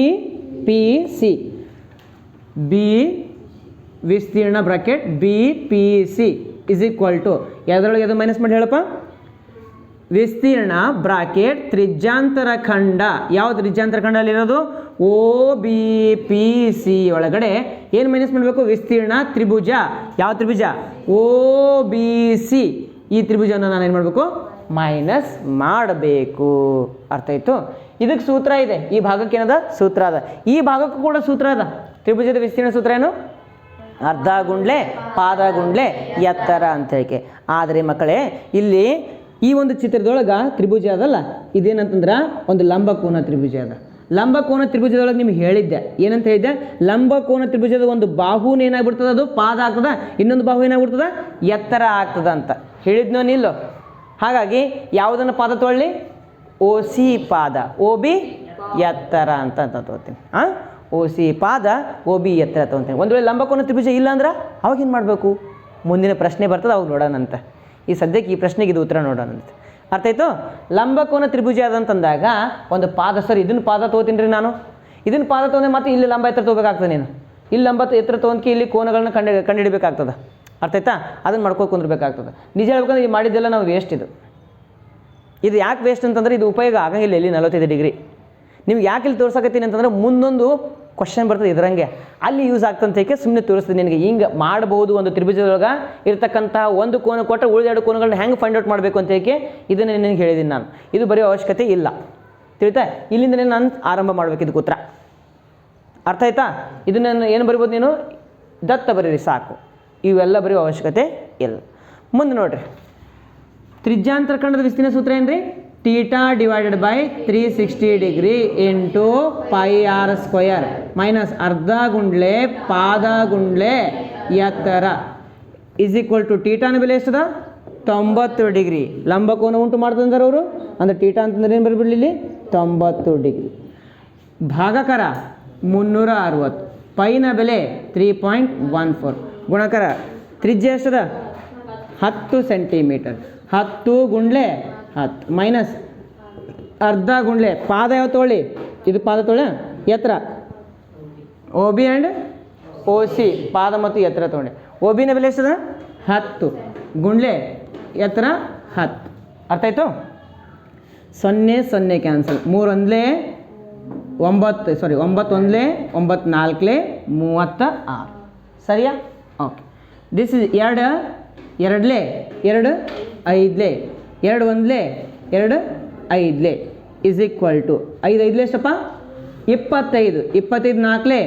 ಪಿ ಸಿ. ಬಿ ವಿಸ್ತೀರ್ಣ bracket B P C is equal to ಯಾವುದ್ರೊಳಗೆ ಅದು ಮೈನಸ್ ಮಾಡಿ ಹೇಳಪ್ಪ? ವಿಸ್ತೀರ್ಣ ಬ್ರಾಕೆಟ್ ತ್ರಿಜ್ಯಾಂತರ ಖಂಡ. ಯಾವ ತ್ರಿಜ್ಯಾಂತರ ಖಂಡದಲ್ಲಿರೋದು? ಓ ಬಿ ಪಿ ಸಿ ಒಳಗಡೆ ಏನು ಮೈನಸ್ ಮಾಡಬೇಕು? ವಿಸ್ತೀರ್ಣ ತ್ರಿಭುಜ. ಯಾವ ತ್ರಿಭುಜ? ಓ ಬಿ ಸಿ. ಈ ತ್ರಿಭುಜವನ್ನು ನಾನು ಏನು ಮಾಡಬೇಕು? ಮೈನಸ್ ಮಾಡಬೇಕು. ಅರ್ಥ ಆಯಿತು? ಇದಕ್ಕೆ ಸೂತ್ರ ಇದೆ, ಈ ಭಾಗಕ್ಕೆ ಏನದ? ಸೂತ್ರ ಅದ. ಈ ಭಾಗಕ್ಕೂ ಕೂಡ ಸೂತ್ರ ಅದ. ತ್ರಿಭುಜದ ವಿಸ್ತೀರ್ಣ ಸೂತ್ರ ಏನು? ಅರ್ಧ ಗುಂಡ್ಲೆ ಪಾದ ಗುಂಡ್ಲೆ ಎತ್ತರ ಅಂತ ಹೇಳಿ. ಆದರೆ ಮಕ್ಕಳೇ, ಇಲ್ಲಿ ಈ ಒಂದು ಚಿತ್ರದೊಳಗೆ ತ್ರಿಭುಜ ಅದಲ್ಲ, ಇದೇನಂತಂದ್ರೆ ಒಂದು ಲಂಬಕೋನ ತ್ರಿಭುಜ ಅದ. ಲಂಬಕೋನ ತ್ರಿಭುಜದೊಳಗೆ ನಿಮ್ಗೆ ಹೇಳಿದ್ದೆ, ಏನಂತ ಹೇಳಿದ್ದೆ? ಲಂಬಕೋನ ತ್ರಿಭುಜದ ಒಂದು ಬಾಹುನ ಏನಾಗ್ಬಿಡ್ತದೆ? ಅದು ಪಾದ ಆಗ್ತದ, ಇನ್ನೊಂದು ಬಾಹು ಏನಾಗ್ಬಿಡ್ತದ? ಎತ್ತರ ಆಗ್ತದ ಅಂತ ಹೇಳಿದ್ನೋ ನಿಲ್ಲೋ? ಹಾಗಾಗಿ ಯಾವುದನ್ನು ಪಾದ ತೊಗೊಳ್ಳಿ? ಓ ಸಿ ಪಾದ, ಓ ಬಿ ಎತ್ತರ ಅಂತ ತಗೋತೀನಿ. ಓ ಸಿ ಪಾದ, ಓ ಬಿ ಎತ್ತರ ತೊಗೊತೀನಿ. ಒಂದು ವೇಳೆ ಲಂಬಕೋನ ತ್ರಿಭುಜ ಇಲ್ಲ ಅಂದ್ರೆ ಅವಾಗ ಏನು ಮಾಡಬೇಕು? ಮುಂದಿನ ಪ್ರಶ್ನೆ ಬರ್ತದೆ, ಅವಾಗ ನೋಡೋಣಂತ. ಈ ಸದ್ಯಕ್ಕೆ ಈ ಪ್ರಶ್ನೆಗೆ ಇದು ಉತ್ತರ ನೋಡೋಣಂತೆ. ಅರ್ಥ ಆಯ್ತು? ಲಂಬಕೋನ ತ್ರಿಭುಜ ಅದಂತಂದಾಗ ಒಂದು ಪಾದ, ಸರ್ ಇದನ್ನು ಪಾದ ತೊಗೋತೀನಿ ರೀ ನಾನು, ಇದನ್ನು ಪಾದ ತೊಗೊಂಡೆ ಮತ್ತೆ ಇಲ್ಲಿ ಲಂಬ ಎತ್ತರ ತೊಗೋಬೇಕಾಗ್ತದೆ. ನೀನು ಇಲ್ಲಿ ಲಂಬ ಎತ್ತರ ತೊಗೊಂಡ್ಕಿ ಇಲ್ಲಿ ಕೋನಗಳನ್ನ ಕಂಡುಹಿಡಬೇಕಾಗ್ತದೆ. ಅರ್ಥ ಆಯ್ತಾ? ಅದನ್ನು ಮಾಡ್ಕೊಂಡು ಕುಂದ್ರಬೇಕಾಗ್ತದೆ. ನಿಜ ಹೇಳ್ಬೇಕಂದ್ರೆ ಇದು ಮಾಡಿದ್ದೆಲ್ಲ ನಾವು ವೇಸ್ಟ್. ಇದು ಯಾಕೆ ವೇಸ್ಟ್ ಅಂತಂದರೆ ಇದು ಉಪಯೋಗ ಆಗಂಗಿಲ್ಲ. ಇಲ್ಲಿ 45 ಡಿಗ್ರಿ ನಿಮ್ಗೆ ಯಾಕೆ ಇಲ್ಲಿ ತೋರ್ಸಕತ್ತೀನಿ ಅಂತಂದರೆ ಮುಂದೊಂದು ಕ್ವಶನ್ ಬರ್ತದೆ ಇದರಂಗೆ, ಅಲ್ಲಿ ಯೂಸ್ ಆಗ್ತಂತೇಕೆ ಸುಮ್ಮನೆ ತೋರಿಸ್ತೀನಿ ನಿನಗೆ. ಹಿಂಗೆ ಮಾಡಬಹುದು. ಒಂದು ತ್ರಿಭುಜದೊಳಗೆ ಇರ್ತಕ್ಕಂಥ ಒಂದು ಕೋನ ಕೊಟ್ಟರೆ ಉಳಿದೆರಡು ಕೋನಗಳನ್ನ ಹೆಂಗೆ ಫೈಂಡ್ ಔಟ್ ಮಾಡಬೇಕು ಅಂತ ಹೇಗೆ ಇದನ್ನು ನಿನಗೆ ಹೇಳಿದ್ದೀನಿ ನಾನು. ಇದು ಬರೆಯೋ ಅವಶ್ಯಕತೆ ಇಲ್ಲ. ತಿಳಿತಾ? ಇಲ್ಲಿಂದನೇ ನಾನು ಆರಂಭ ಮಾಡಬೇಕು ಇದಕ್ಕೆ ಉತ್ತರ. ಅರ್ಥ ಆಯ್ತಾ? ಇದನ್ನು ಏನು ಬರಿಬೋದು ನೀನು? ದತ್ತ ಬರೀರಿ ಸಾಕು, ಇವೆಲ್ಲ ಬರೆಯೋ ಅವಶ್ಯಕತೆ ಇಲ್ಲ. ಮುಂದೆ ನೋಡಿರಿ, ತ್ರಿಜ್ಯಾಂತರ ಖಂಡದ ವಿಸ್ತೀರ್ಣ ಸೂತ್ರ ಏನು ರೀ? Theta divided by 360 degree into pi R square minus ಅರ್ಧ ಗುಂಡ್ಲೆ ಪಾದ ಗುಂಡ್ಲೆ ಎತ್ತರ ಇಸ್ ಈಕ್ವಲ್ ಟು ಥೀಟಾನ ಬೆಲೆ ಎಷ್ಟದ? 90 ಡಿಗ್ರಿ. ಲಂಬಕೋನ ಉಂಟು ಮಾಡ್ತಂದ್ರೆ ಅವರು, ಅಂದರೆ ಥೀಟಾ ಅಂತಂದ್ರೆ ಏನು ಬರಿಬಿಡಲಿ ಇಲ್ಲಿ? 90 ಡಿಗ್ರಿ. ಭಾಗಕರ 360, ಪೈನ ಬೆಲೆ 3.14, ಗುಣಕರ ತ್ರಿಜ್ಯ ಎಷ್ಟದ? 10 ಸೆಂಟಿಮೀಟರ್. 10 ಗುಂಡ್ಲೆ 10 ಮೈನಸ್ ಅರ್ಧ ಗುಂಡ್ಲೆ ಪಾದ ಯಾವ ತೊಗೊಳ್ಳಿ? ಇದು ಪಾದ ತೊಗೊಳ್ಳಿ. ಎತ್ತರ O B and O C, ಪಾದ ಮತ್ತು ಎತ್ತರ ತೊಗೊಂಡೆ. ಓ ಬಿನ ಬೆಲೆ ಎಷ್ಟದ? 10 ಗುಂಡ್ಲೆ ಎತ್ತರ 10. ಅರ್ಥ ಆಯಿತು? 0 0 ಕ್ಯಾನ್ಸಲ್. 3 ಒಂದ್ಲೆ 9, ಸಾರಿ 9 ಒಂದ್ಲೆ 9 4 36. ಸರಿಯಾ? ಓಕೆ. ದಿಸ್ ಇಸ್ 2 2 2 5 2 ಒಂದ್ಲೆ 2 5 ಇಸ್ ಈಕ್ವಲ್ ಟು 5 5 ಎಷ್ಟಪ್ಪ? 25. 25 4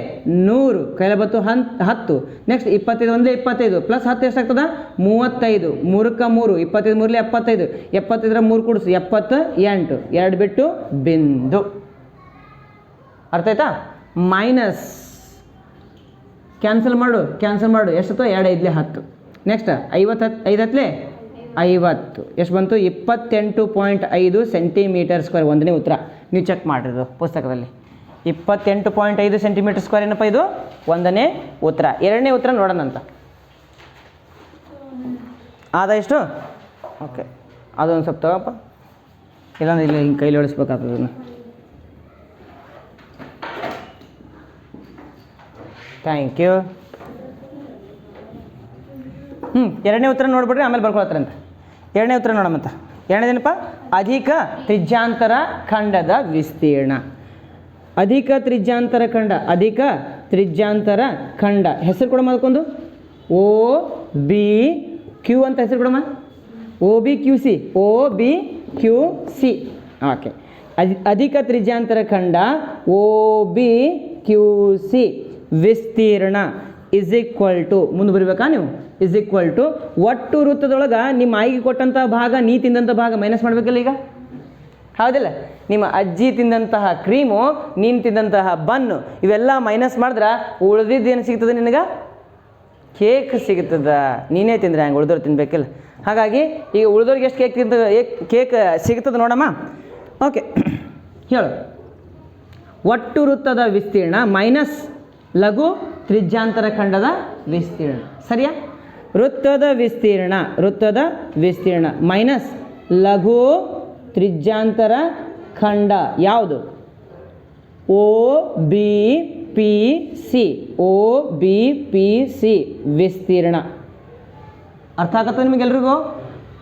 100 ಕೈಲ ಬತ್ತು 10. Next 25 ಒಂದ್ಲೆ 25 plus 10 ಎಷ್ಟಾಗ್ತದ? 35. 3ಕ್ಕೆ 3 25 3ಲೆ 75. 75 3 ಕೂಡಿಸು 78. 2 ಬಿಟ್ಟು ಬಿಂದು. ಅರ್ಥ ಆಯ್ತಾ? ಮೈನಸ್ ಕ್ಯಾನ್ಸಲ್ ಮಾಡು ಎಷ್ಟತ್ತು? 2 5 10. ನೆಕ್ಸ್ಟ್ 50 5 50 ಎಷ್ಟು ಬಂತು? 28.5 ಸೆಂಟಿಮೀಟರ್ ಸ್ಕ್ವೇರ್. ಒಂದನೇ ಉತ್ತರ ನೀವು ಚೆಕ್ ಮಾಡಿರೋದು ಪುಸ್ತಕದಲ್ಲಿ. 28.5 ಸೆಂಟಿಮೀಟರ್ ಸ್ಕ್ವೇರ್ ಏನಪ್ಪ ಇದು? ಒಂದನೇ ಉತ್ತರ. ಎರಡನೇ ಉತ್ತರ ನೋಡೋಣಂತ. ಆದ ಎಷ್ಟು? ಓಕೆ, ಅದೊಂದು ಸ್ವಲ್ಪ ತಗೋಪ್ಪ, ಇಲ್ಲಾಂದ್ರೆ ಇಲ್ಲ ಹಿಂಗೆ ಕೈಲಿ ಹೊಡಿಸ್ಬೇಕಾಗ್ತದೆ ಅದನ್ನು. Thank you. ಎರಡನೇ ಉತ್ತರ ನೋಡ್ಬಿಡ್ರಿ, ಆಮೇಲೆ ಬರ್ಕೊಳತ್ತಾರಂತ. ಎರಡನೇ ಉತ್ತರ ನೋಡಮಂತ. ಎರಡನೇದೇನಪ್ಪ? ಅಧಿಕ ತ್ರಿಜ್ಯಾಂತರ ಖಂಡದ ವಿಸ್ತೀರ್ಣ. ಅಧಿಕ ತ್ರಿಜ್ಯಾಂತರ ಖಂಡ, ಅಧಿಕ ತ್ರಿಜ್ಯಾಂತರ ಖಂಡ ಹೆಸರು ಕೊಡಮ್ಮ ಅದಕ್ಕೊಂದು ಓ ಬಿ ಕ್ಯೂ ಅಂತ ಹೆಸರು ಕೊಡಮ್ಮ O B Q C O B Q C okay ಅಧಿಕ ತ್ರಿಜ್ಯಾಂತರ ಖಂಡ ಓ ಬಿ ಕ್ಯೂ ಸಿ ವಿಸ್ತೀರ್ಣ ಇಸ್ ಈಕ್ವಲ್ ಟು ಮುಂದೆ ಬರಬೇಕಾ ನೀವು ಇಸ್ ಈಕ್ವಲ್ ಟು ಒಟ್ಟು ವೃತ್ತದೊಳಗೆ ನಿಮ್ಮ ಆಯ್ಕೆ ಕೊಟ್ಟಂತಹ ಭಾಗ ನೀ ತಿಂದಂಥ ಭಾಗ ಮೈನಸ್ ಮಾಡಬೇಕಲ್ಲ ಈಗ ಹೌದಿಲ್ಲ ನಿಮ್ಮ ಅಜ್ಜಿ ತಿಂದಂತಹ ಕ್ರೀಮು ನೀನು ತಿಂದಂತಹ ಬನ್ನು ಇವೆಲ್ಲ ಮೈನಸ್ ಮಾಡಿದ್ರೆ ಉಳಿದಿದ್ದೇನು ಸಿಗ್ತದೆ ನಿನಗೆ ಕೇಕ್ ಸಿಗ್ತದ ನೀನೇ ತಿಂದ್ರೆ ಹಂಗೆ ಉಳಿದವ್ರು ತಿನ್ಬೇಕಿಲ್ಲ ಹಾಗಾಗಿ ಈಗ ಉಳಿದವ್ರಿಗೆ ಎಷ್ಟು ಕೇಕ್ ಸಿಗ್ತದೆ ನೋಡಮ್ಮ ಓಕೆ ಹೇಳು ಒಟ್ಟು ವೃತ್ತದ ವಿಸ್ತೀರ್ಣ ಮೈನಸ್ ಲಘು ತ್ರಿಜ್ಯಾಂತರ ಖಂಡದ ವಿಸ್ತೀರ್ಣ ಸರಿಯಾ ವೃತ್ತದ ವಿಸ್ತೀರ್ಣ ಮೈನಸ್ ಲಘು ತ್ರಿಜ್ಯಾಂತರ ಖಂಡ ಯಾವುದು ಓ ಬಿ ಪಿ ಸಿ ವಿಸ್ತೀರ್ಣ ಅರ್ಥ ಆಗತ್ತ ನಿಮಗೆಲ್ರಿಗೂ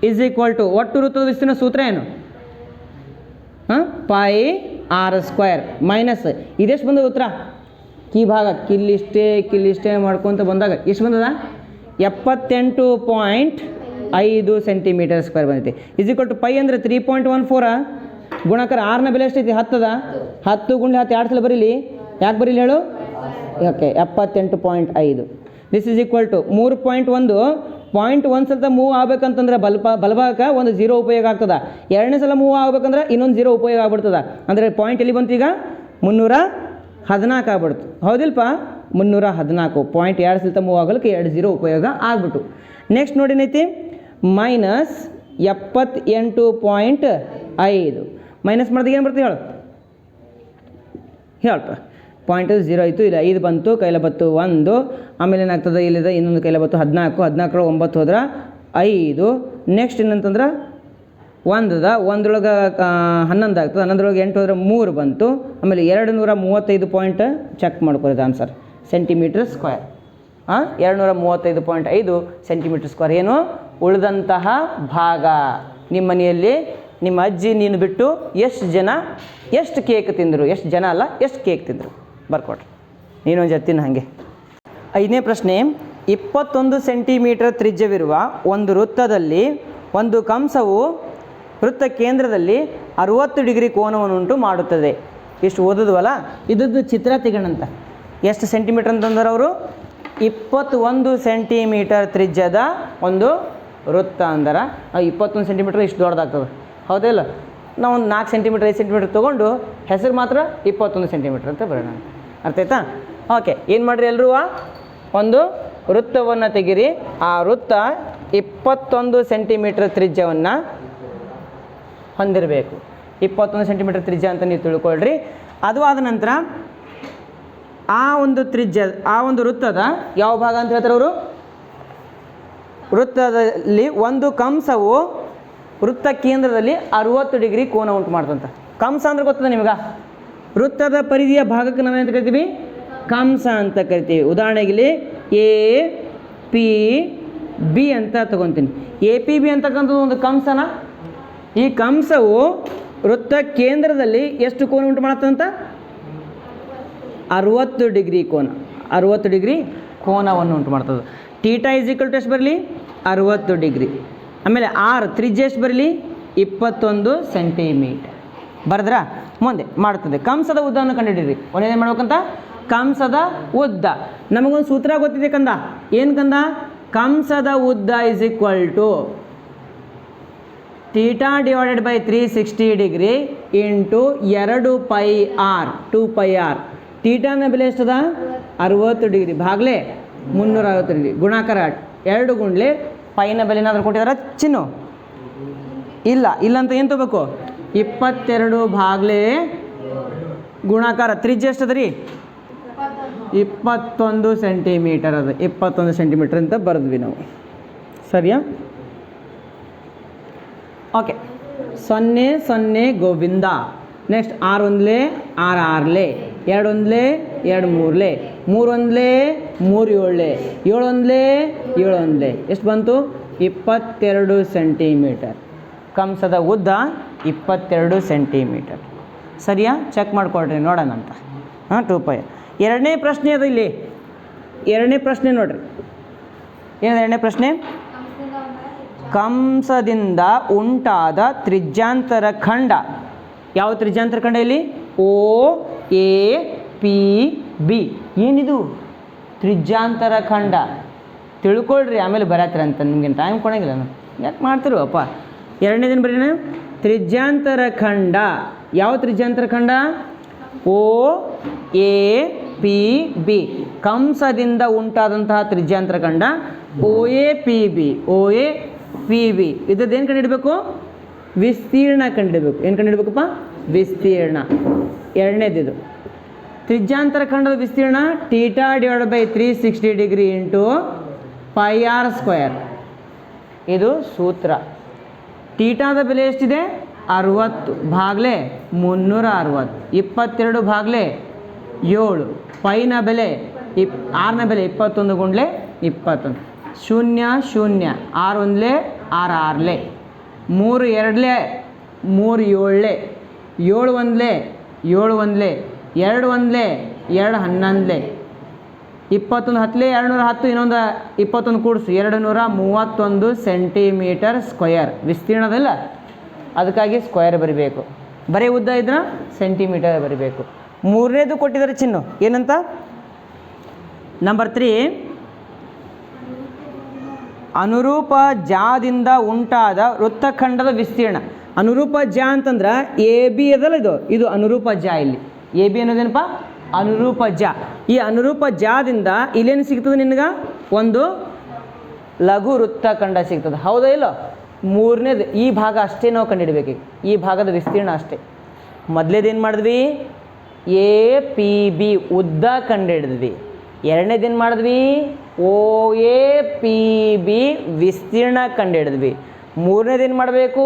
ಇಸ್ ಈಕ್ವಲ್ ಟು ಒಟ್ಟು ವೃತ್ತದ ವಿಸ್ತೀರ್ಣ ಸೂತ್ರ ಏನು ಪೈ ಆರ್ ಸ್ಕ್ವೇರ್ ಮೈನಸ್ ಇದೆಷ್ಟು ಬಂದ ಉತ್ತರ ಕೀ ಭಾಗ ಕಿಲ್ಲಿಷ್ಟೇ ಮಾಡ್ಕೊತ ಬಂದಾಗ ಎಷ್ಟು ಬಂದದ 78.5 ಸೆಂಟಿಮೀಟರ್ ಸ್ಕ್ವೇರ್ ಬಂದೈತಿ ಇಸ್ ಈಕ್ವಲ್ ಟು ಪೈ ಅಂದರೆ 3.14 ಗುಣಾಕಾರ ಆರ್ನ ಬೆಲೆ ಎಷ್ಟೈತಿ 10 ಅದ 10 ಗುಂಡ್ಲೆ 10 2 ಸಲ ಬರೀಲಿ ಯಾಕೆ ಬರೀಲಿ ಹೇಳು okay 78.5 this is equal to 3.1 ಸಲ ಮೂವ್ ಆಗ್ಬೇಕಂತಂದ್ರೆ ಬಲಭಾಗಕ್ಕೆ ಒಂದು 0 ಉಪಯೋಗ ಆಗ್ತದೆ ಎರಡನೇ ಸಲ ಮೂವ್ ಆಗ್ಬೇಕಂದ್ರೆ ಇನ್ನೊಂದು 0 ಉಪಯೋಗ ಆಗ್ಬಿಡ್ತದೆ ಅಂದರೆ ಪಾಯಿಂಟ್ ಎಲ್ಲಿ ಬಂತು ಈಗ 314 ಆಗ್ಬಿಡ್ತು ಹೌದಿಲ್ಪ 314 ಪಾಯಿಂಟ್ 2 ಸಲ ಮೂವ್ ಆಗಲಿಕ್ಕೆ 2 0 ಉಪಯೋಗ ಆಗ್ಬಿಟ್ಟು ನೆಕ್ಸ್ಟ್ ನೋಡಿನೈತಿ ಮೈನಸ್ 78.5 ಮೈನಸ್ ಮಾಡಿದಾಗ ಏನು ಬರ್ತದೆ ಹೇಳಪ್ಪ ಪಾಯಿಂಟ್ 0 ಆಯಿತು ಇಲ್ಲ 5 ಬಂತು ಕೈಲ ಬತ್ತು 1 ಆಮೇಲೆ ಏನಾಗ್ತದೆ ಇಲ್ಲಿದೆ ಇನ್ನೊಂದು ಕೈಲ ಬತ್ತು 14 9 ಹೋದ್ರೆ 5 ನೆಕ್ಸ್ಟ್ ಏನಂತಂದ್ರೆ 1 1 11 ಆಗ್ತದೆ 11 8 ಹೋದ್ರೆ 3 ಬಂತು ಆಮೇಲೆ 235 ಪಾಯಿಂಟ್ ಚೆಕ್ ಮಾಡ್ಕೊಳ್ದು answer centimetre square 235.5 centimetre square ಏನು ಉಳಿದಂತಹ ಭಾಗ ನಿಮ್ಮ ಮನೆಯಲ್ಲಿ ನಿಮ್ಮ ಅಜ್ಜಿ ನೀನು ಬಿಟ್ಟು ಎಷ್ಟು ಕೇಕ್ ತಿಂದರು ಎಷ್ಟು ಜನ ಅಲ್ಲ ಎಷ್ಟು ಕೇಕ್ ತಿಂದರು ಬರ್ಕೊಡ್ರಿ ನೀನೊಂದು ಜೊತ್ತಿನ ಹಾಗೆ 5ನೇ ಪ್ರಶ್ನೆ 21 ಸೆಂಟಿಮೀಟರ್ ತ್ರಿಜ್ಯವಿರುವ ಒಂದು ವೃತ್ತದಲ್ಲಿ ಒಂದು ಕಂಸವು ವೃತ್ತ ಕೇಂದ್ರದಲ್ಲಿ 60 ಡಿಗ್ರಿ ಕೋನವನ್ನುಂಟು ಮಾಡುತ್ತದೆ ಇಷ್ಟು ಓದೋದ್ವಲ್ಲ ಇದ್ದದ್ದು ಚಿತ್ರ ತೆಗೋಣಂತ ಎಷ್ಟು ಸೆಂಟಿಮೀಟರ್ ಅಂತಂದ್ರೆ ಅವರು 21 ಸೆಂಟಿಮೀಟರ್ ತ್ರಿಜ್ಯದ ಒಂದು ವೃತ್ತ ಅಂದ್ರೆ 21 ಸೆಂಟಿಮೀಟರ್ ಇಷ್ಟು ದೊಡ್ಡದಾಗ್ತದೆ ಹೌದಿಲ್ಲ ನಾವು ಒಂದು 4 ಸೆಂಟಿಮೀಟರ್ 5 ಸೆಂಟಿಮೀಟರ್ ತೊಗೊಂಡು ಹೆಸರು ಮಾತ್ರ 21 ಸೆಂಟಿಮೀಟರ್ ಅಂತ ಬರೋಣ ಅರ್ಥ ಆಯ್ತಾ ಓಕೆ ಏನು ಮಾಡಿರಿ ಎಲ್ಲರೂ ಒಂದು ವೃತ್ತವನ್ನು ತೆಗಿರಿ ಆ ವೃತ್ತ 21 ಸೆಂಟಿಮೀಟರ್ ತ್ರಿಜ್ಯವನ್ನು ಹೊಂದಿರಬೇಕು 21 ಸೆಂಟಿಮೀಟರ್ ತ್ರಿಜ್ಯ ಅಂತ ನೀವು ತಿಳ್ಕೊಳ್ರಿ ಅದು ಆದ ನಂತರ ಆ ಒಂದು ವೃತ್ತದ ಯಾವ ಭಾಗ ಅಂತ ಹೇಳ್ತಾರೆ ಅವರು ವೃತ್ತದಲ್ಲಿ ಒಂದು ಕಂಸವು ವೃತ್ತ ಕೇಂದ್ರದಲ್ಲಿ 60 ಡಿಗ್ರಿ ಕೋನ ಉಂಟು ಮಾಡ್ತಂತ ಕಂಸ ಅಂದ್ರೆ ಗೊತ್ತದ ನಿಮ್ಗೆ ವೃತ್ತದ ಪರಿಧಿಯ ಭಾಗಕ್ಕೆ ನಾವೇನಂತ ಕರಿತೀವಿ ಕಂಸ ಅಂತ ಕರಿತೀವಿ ಉದಾಹರಣೆಗೆ ಎ ಪಿ ಬಿ ಅಂತ ತಗೊತೀನಿ ಎ ಪಿ ಬಿ ಅಂತಕ್ಕಂಥದ್ದು ಒಂದು ಕಂಸನ ಈ ಕಂಸವು ವೃತ್ತ ಕೇಂದ್ರದಲ್ಲಿ ಎಷ್ಟು ಕೋನ ಉಂಟು ಮಾಡತ್ತಂತ 60 ಡಿಗ್ರಿ ಕೋನ 60 ಡಿಗ್ರಿ ಕೋನವನ್ನು ಉಂಟು ಮಾಡ್ತದೆ ತೀಟಾ ಈಸ್ ಈಕ್ವಲ್ ಟು ಎಷ್ಟು ಬರಲಿ 60 ಡಿಗ್ರಿ ಆಮೇಲೆ ಆರ್ ತ್ರಿಜ್ಯ ಎಷ್ಟು ಬರಲಿ 21 ಸೆಂಟಿಮೀಟರ್ ಬರೆದ್ರಾ ಮುಂದೆ ಮಾಡ್ತದೆ ಕಂಸದ ಉದ್ದವನ್ನು ಕಂಡುಹಿಡಿಯಿರಿ ಒಂದೇನು ಮಾಡ್ಬೇಕಂತ ಕಂಸದ ಉದ್ದ ನಮಗೊಂದು ಸೂತ್ರ ಗೊತ್ತಿದೆ ಕಂದ ಏನು ಕಂದ ಕಂಸದ ಉದ್ದ is equal to theta divided by 360 degree into 2 pi R 2 pi R ತೀಟಾನ ಬೆಲೆ ಎಷ್ಟದ 60 ಡಿಗ್ರಿ ಭಾಗಲೇ 360 ಡಿಗ್ರಿ ಗುಣಾಕಾರ 2 ಗುಂಡ್ಲೆ ಪೈನ ಬೆಲೆ ಏನಾದರೂ ಕೊಟ್ಟಿದಾರ ಚಿನ್ನು ಇಲ್ಲ ಅಂತ ಏನು ತಗೋಬೇಕು 22 ಭಾಗಲೇ ಗುಣಾಕಾರ ತ್ರಿಜ್ಯ ಎಷ್ಟದ ರೀ 21 ಸೆಂಟಿಮೀಟರ್ ಅದು 21 ಸೆಂಟಿಮೀಟರ್ ಅಂತ ಬರೆದ್ವಿ ನಾವು ಸರಿಯಾ ಓಕೆ 0 0 ಗೋವಿಂದ ನೆಕ್ಸ್ಟ್ 6 1 6 6 2 1 2 3 3 1 3 7 7 1 7 1 ಎಷ್ಟು ಬಂತು 22 ಸೆಂಟಿಮೀಟರ್ ಕಂಸದ ಉದ್ದ 22 ಸೆಂಟಿಮೀಟರ್ ಸರಿಯಾ ಚೆಕ್ ಮಾಡಿಕೊಡ್ರಿ ನೋಡೋಣ ಅಂತ 2 ಪೈ ಎರಡನೇ ಪ್ರಶ್ನೆ ಅದು ಇಲ್ಲಿ. ಎರಡನೇ ಪ್ರಶ್ನೆ ನೋಡ್ರಿ, ಏನದು ಎರಡನೇ ಪ್ರಶ್ನೆ? ಕಂಸದಿಂದ ಉಂಟಾದ ತ್ರಿಜ್ಯಾಂತರ ಖಂಡ. ಯಾವ ತ್ರಿಜ್ಯಾಂತರ ಖಂಡ ಇಲ್ಲಿ? O A P B. ಏನಿದು? ತ್ರಿಜ್ಯಾಂತರ ಖಂಡ. ತಿಳ್ಕೊಳ್ರಿ, ಆಮೇಲೆ ಬರತ್ತೀರಂತ. ನಿಮ್ಗೇನು ಟೈಮ್ ಕೊಡೋಂಗಿಲ್ಲ ನಾನು. ಯಾಕೆ ಮಾಡ್ತಿರುವಪ್ಪ? ಎರಡನೇದೇನು ಬರೀ ನಾನು? ತ್ರಿಜ್ಯಾಂತರ ಖಂಡ. ಯಾವ ತ್ರಿಜ್ಯಾಂತರ ಖಂಡ? O A P B. ಕಂಸದಿಂದ ಉಂಟಾದಂತಹ ತ್ರಿಜ್ಯಾಂತರ ಖಂಡ O A P B. O A P B ಇದ್ರದ್ದು ಏನು ಕಂಡುಹಿಡಬೇಕು? ವಿಸ್ತೀರ್ಣ ಕಂಡುಹಿಡಬೇಕು. ಏನು ಕಂಡುಹಿಡಬೇಕಪ್ಪ? ವಿಸ್ತೀರ್ಣ. ಎರಡನೇದಿದು ತ್ರಿಜ್ಯಾಂತರ ಖಂಡದ ವಿಸ್ತೀರ್ಣ θ / 360 ಡಿಗ್ರಿ ಇಂಟು πr². ಇದು ಸೂತ್ರ. ಥೀಟಾದ ಬೆಲೆ ಎಷ್ಟಿದೆ? 60 ಭಾಗಲೆ 360. 22 ಭಾಗಲೆ 7. ಪೈನ ಬೆಲೆ ಆರ್ನ ಬೆಲೆ 21 ಗುಂಡ್ಲೆ 21. 0 0 6 1 6 6 3 2 3 7 7 1 7 1 2 1 2 11 21 10 210 ಇನ್ನೊಂದು 21 ಕೂಡಿಸು 231 ಸೆಂಟಿಮೀಟರ್ ಸ್ಕ್ವಯರ್ ವಿಸ್ತೀರ್ಣದಲ್ಲ. ಅದಕ್ಕಾಗಿ ಸ್ಕ್ವಯರ್ ಬರಿಬೇಕು. ಬರೀ ಉದ್ದ ಇದ್ರೆ ಸೆಂಟಿಮೀಟರ್ ಬರಿಬೇಕು. ಮೂರನೇದು ಕೊಟ್ಟಿದ್ದಾರೆ ಚಿನ್ನು, ಏನಂತ? ನಂಬರ್ 3, ಅನುರೂಪ ಜಾದಿಂದ ಉಂಟಾದ ವೃತ್ತಖಂಡದ ವಿಸ್ತೀರ್ಣ. ಅನುರೂಪ ಜಾ ಅಂತಂದ್ರೆ ಎ ಬಿ ಅದಲ್ಲ, ಇದು ಅನುರೂಪ ಜಾ. ಇಲ್ಲಿ ಎ ಬಿ ಅನ್ನೋದೇನಪ್ಪ? ಅನುರೂಪ ಜಾ. ಈ ಅನುರೂಪ ಜಾದಿಂದ ಇಲ್ಲೇನು ಸಿಗ್ತದೆ ನಿನಗೆ? ಒಂದು ಲಘು ವೃತ್ತಖಂಡ ಸಿಗ್ತದೆ, ಹೌದಾ ಇಲ್ಲ? ಮೂರನೇದು ಈ ಭಾಗ ಅಷ್ಟೇ ನಾವು ಕಂಡುಹಿಡಬೇಕು. ಈ ಭಾಗದ ವಿಸ್ತೀರ್ಣ ಅಷ್ಟೇ. ಮೊದಲೇದೇನು ಮಾಡಿದ್ವಿ? ಎ ಪಿ ಬಿ ಉದ್ದ ಕಂಡುಹಿಡಿದ್ವಿ. ಎರಡನೇದೇನು ಮಾಡಿದ್ವಿ? ಓ ಎ ಪಿ ಬಿ ವಿಸ್ತೀರ್ಣ ಕಂಡುಹಿಡಿದ್ವಿ. ಮೂರನೇದೇನು ಮಾಡಬೇಕು?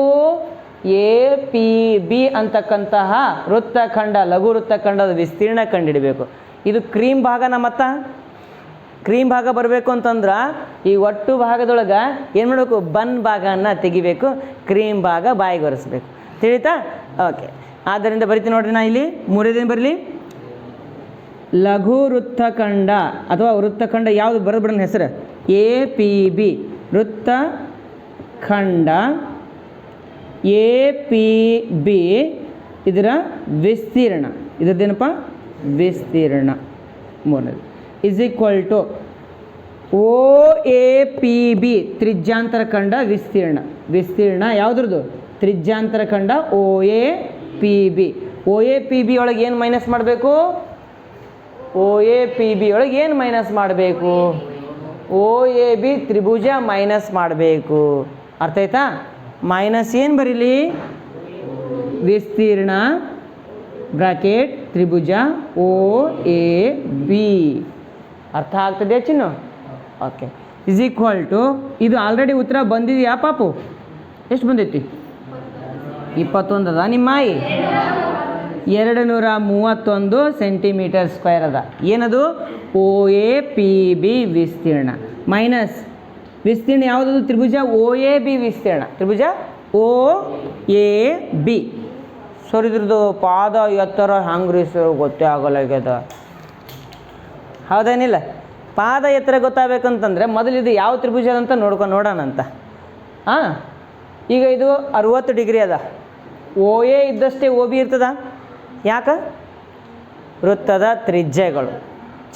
ಎ ಪಿ ಬಿ ಅಂತಕ್ಕಂತಹ ವೃತ್ತಖಂಡ, ಲಘು ವೃತ್ತಖಂಡದ ವಿಸ್ತೀರ್ಣ ಕಂಡುಹಿಡಬೇಕು. ಇದು ಕ್ರೀಮ್ ಭಾಗ. ನಮ್ಮತ್ತ ಕ್ರೀಮ್ ಭಾಗ ಬರಬೇಕು ಅಂತಂದ್ರೆ ಈ ಒಟ್ಟು ಭಾಗದೊಳಗೆ ಏನು ಮಾಡಬೇಕು? ಬನ್ ಭಾಗವನ್ನು ತೆಗಿಬೇಕು, ಕ್ರೀಮ್ ಭಾಗ ಬಾಯಿಗೆ ಒರೆಸ್ಬೇಕು. ತಿಳಿತಾ? ಓಕೆ. ಆದ್ದರಿಂದ ಬರಿತೀನಿ ನೋಡ್ರಿ. ನಾ ಇಲ್ಲಿ ಮೂರನೇದೇನು ಬರಲಿ? ಲಘು ವೃತ್ತಖಂಡ ಅಥವಾ ವೃತ್ತಖಂಡ ಯಾವುದು ಬರೆದ್ಬಿಡೋಣ ಹೆಸರು? ಎ ಪಿ ಬಿ ವೃತ್ತಖಂಡ ಎ ಪಿ ಬಿ ಇದರ ವಿಸ್ತೀರ್ಣ. ಇದರದ್ದೇನಪ್ಪ? ವಿಸ್ತೀರ್ಣ. ಮೂರನೇದು is equal to O A P B ತ್ರಿಜ್ಯಾಂತರ ಖಂಡ ವಿಸ್ತೀರ್ಣ. ವಿಸ್ತೀರ್ಣ ಯಾವುದ್ರದ್ದು? ತ್ರಿಜ್ಯಾಂತರ ಖಂಡ O A P B. O A P B ಒಳಗೆ ಏನು ಮೈನಸ್ ಮಾಡಬೇಕು? ಓ ಎ ಪಿ ಬಿ ಒಳಗೆ ಏನು ಮೈನಸ್ ಮಾಡಬೇಕು? ಓ ಎ ಬಿ ತ್ರಿಭುಜ ಮೈನಸ್ ಮಾಡಬೇಕು. ಅರ್ಥ ಆಯ್ತಾ? ಮೈನಸ್ ಏನು ಬರೀಲಿ? ವಿಸ್ತೀರ್ಣ ಬ್ರಾಕೆಟ್ ತ್ರಿಭುಜ ಓ ಎ ಬಿ. ಅರ್ಥ ಆಗ್ತದೆ ಚಿನ್ನು? ಓಕೆ. ಇಸ್ ಈಕ್ವಲ್ ಟು ಇದು ಆಲ್ರೆಡಿ ಉತ್ತರ ಬಂದಿದೆಯಾ ಪಾಪು? ಎಷ್ಟು ಬಂದೈತಿ? 21 ಅದ. ನಿಮ್ಮ ಮಾಯಿ 231 ಸೆಂಟಿಮೀಟರ್ ಸ್ಕ್ವೇರ್ ಅದ. ಏನದು? ಓ ಎ ಪಿ ಬಿ ವಿಸ್ತೀರ್ಣ ಮೈನಸ್ ವಿಸ್ತೀರ್ಣ ಯಾವುದದು? ತ್ರಿಭುಜ ಓ ಎ ಬಿ ವಿಸ್ತೀರ್ಣ. ತ್ರಿಭುಜ ಓ ಎ ಬಿ. ಸರ್ ಇದ್ರದ್ದು ಪಾದ ಎತ್ತರ ಹಂಗ್ರಿ ಸರ್ ಗೊತ್ತೇ ಆಗೋಲ್ಲ ಆಗ್ಯದ. ಹೌದೇನಿಲ್ಲ? ಪಾದ ಎತ್ತರ ಗೊತ್ತಾಗಬೇಕಂತಂದರೆ ಮೊದಲು ಇದು ಯಾವ ತ್ರಿಭುಜ ಅಂತ ನೋಡೋಣ ಅಂತ. ಹಾಂ, ಈಗ ಇದು 60 ಡಿಗ್ರಿ ಅದ. ಓ ಎ ಇದ್ದಷ್ಟೇ ಓ ಬಿ ಇರ್ತದ. ಯಾಕೆ? ವೃತ್ತದ ತ್ರಿಜ್ಯಗಳು.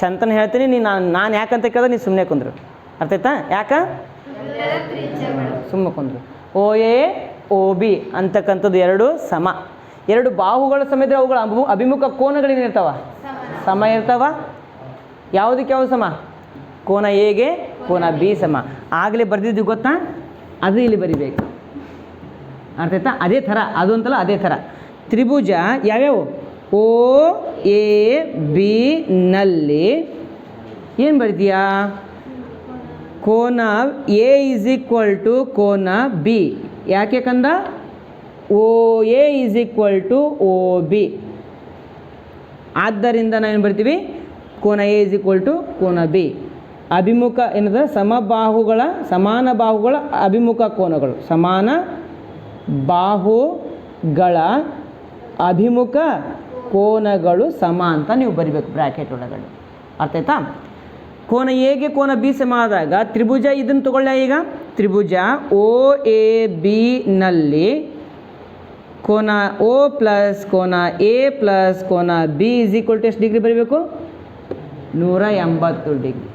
ಚಂತನ ಹೇಳ್ತೀನಿ, ನಾನು ಯಾಕಂತ ಕೇಳಿದ್ರೆ ನೀವು ಸುಮ್ಮನೆ ಕುಂದ್ರು. ಅರ್ಥ ಆಯ್ತಾ? ಯಾಕೆ? ಸುಮ್ಮನೆ ಕುಂದ್ರು. ಓ ಎ ಓ ಬಿ ಅಂತಕ್ಕಂಥದ್ದು ಎರಡು ಸಮ. ಎರಡು ಬಾಹುಗಳು ಸಮೇತ ಅವುಗಳ ಅಭಿಮುಖ ಕೋನಗಳೇನಿರ್ತಾವ? ಸಮ ಇರ್ತಾವ. ಯಾವುದಕ್ಕೆ ಯಾವುದು ಸಮ? ಕೋನ ಎಗೆ ಕೋನ ಬಿ ಸಮ. ಆಗಲೇ ಬರೆದಿದ್ದು ಗೊತ್ತಾ? ಅದು ಇಲ್ಲಿ ಬರಿಬೇಕು. ಅರ್ಥ ಆಯ್ತಾ? ಅದೇ ಥರ ಅದು ಅಂತಲ್ಲ, ಅದೇ ಥರ ತ್ರಿಭುಜ ಯಾವ್ಯಾವು? ಓ ಎ ಬಿ ನಲ್ಲಿ ಏನು ಬರಿತೀಯಾ? ಕೋನ ಎ ಇಸ್ ಈಕ್ವಲ್ ಟು ಕೋನ ಬಿ. ಯಾಕೆ ಕಂದ? O A is equal to O B. ಆದ್ದರಿಂದ ನಾವೇನು ಬರ್ತೀವಿ? ಕೋನ ಎ ಇಸ್ ಈಕ್ವಲ್ ಟು ಕೋನ ಬಿ. ಅಭಿಮುಖ ಏನದ? ಸಮಾನ ಬಾಹುಗಳ ಅಭಿಮುಖ ಕೋನಗಳು. ಸಮಾನ ಬಾಹುಗಳ ಅಭಿಮುಖ ಕೋನಗಳು ಸಮ ಅಂತ ನೀವು ಬರಿಬೇಕು ಬ್ರ್ಯಾಕೆಟ್ ಒಳಗಡೆ. ಅರ್ಥ ಆಯ್ತಾ? ಕೋನ ಎಗೆ ಕೋನ ಬಿ ಸಮ ಆದಾಗ ತ್ರಿಭುಜ ಇದನ್ನು ತಗೊಳ್ಳ. ಈಗ ತ್ರಿಭುಜ ಒ ಎ ಬಿ ನಲ್ಲಿ ಕೋನ ಓ ಪ್ಲಸ್ ಕೋನ ಎ ಪ್ಲಸ್ ಕೋನ ಬಿ ಇಸ್ ಈಕ್ವಲ್ ಟು ಎಷ್ಟು ಡಿಗ್ರಿ ಬರೀಬೇಕು? 180 ಡಿಗ್ರಿ.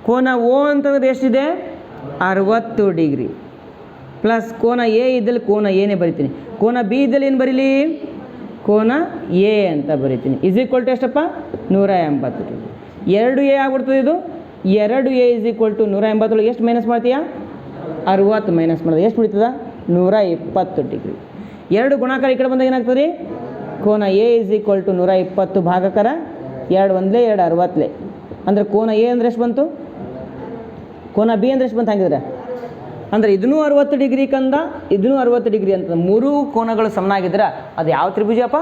ಕೋನ ಓ ಅಂತಂದ್ರೆ ಎಷ್ಟಿದೆ? 60 ಡಿಗ್ರಿ ಪ್ಲಸ್ ಕೋನ ಎ ಇದ್ದಲ್ಲಿ ಕೋನ ಎನೇ ಬರಿತೀನಿ. ಕೋನ ಬಿ ಇದ್ದಲ್ಲಿ ಏನು ಬರೀಲಿ? ಕೋನ ಎ ಅಂತ ಬರಿತೀನಿ. ಇಸ್ ಈಕ್ವಲ್ ಟು ಎಷ್ಟಪ್ಪ? 180 ಡಿಗ್ರಿ. 2a ಆಗ್ಬಿಡ್ತದೆ ಇದು. 2a ಇಸ್ ಈಕ್ವಲ್ ಟು 180 ಎಷ್ಟು ಮೈನಸ್ ಮಾಡ್ತೀಯಾ? 60 ಮೈನಸ್ ಮಾಡಿದ್ರೆ ಎಷ್ಟು ಬಿಡ್ತದ? 120 ಡಿಗ್ರಿ. 2 ಗುಣಾಕಾರ ಈ ಕಡೆ ಬಂದಾಗ ಏನಾಗ್ತದೆ? ಕೋನ ಎ ಇಸ್ ಈಕ್ವಲ್ ಟು 120 ಭಾಗಕರ 2 1 2 60 ಅಂದರೆ ಕೋನ ಎ ಅಂದರೆ ಎಷ್ಟು ಬಂತು? ಕೋನ ಬಿ ಅಂದರೆ ಎಷ್ಟು ಬಂತು? ಹಾಗಿದ್ರೆ ಅಂದರೆ ಇದನ್ನೂ 60 ಡಿಗ್ರಿ ಕಂದ, ಇದನ್ನೂ 60 ಡಿಗ್ರಿ ಅಂತ 3 ಕೋನಗಳು ಸಮನಾಗಿದ್ರೆ ಅದು ಯಾವ ತ್ರಿಭುಜಪ್ಪ?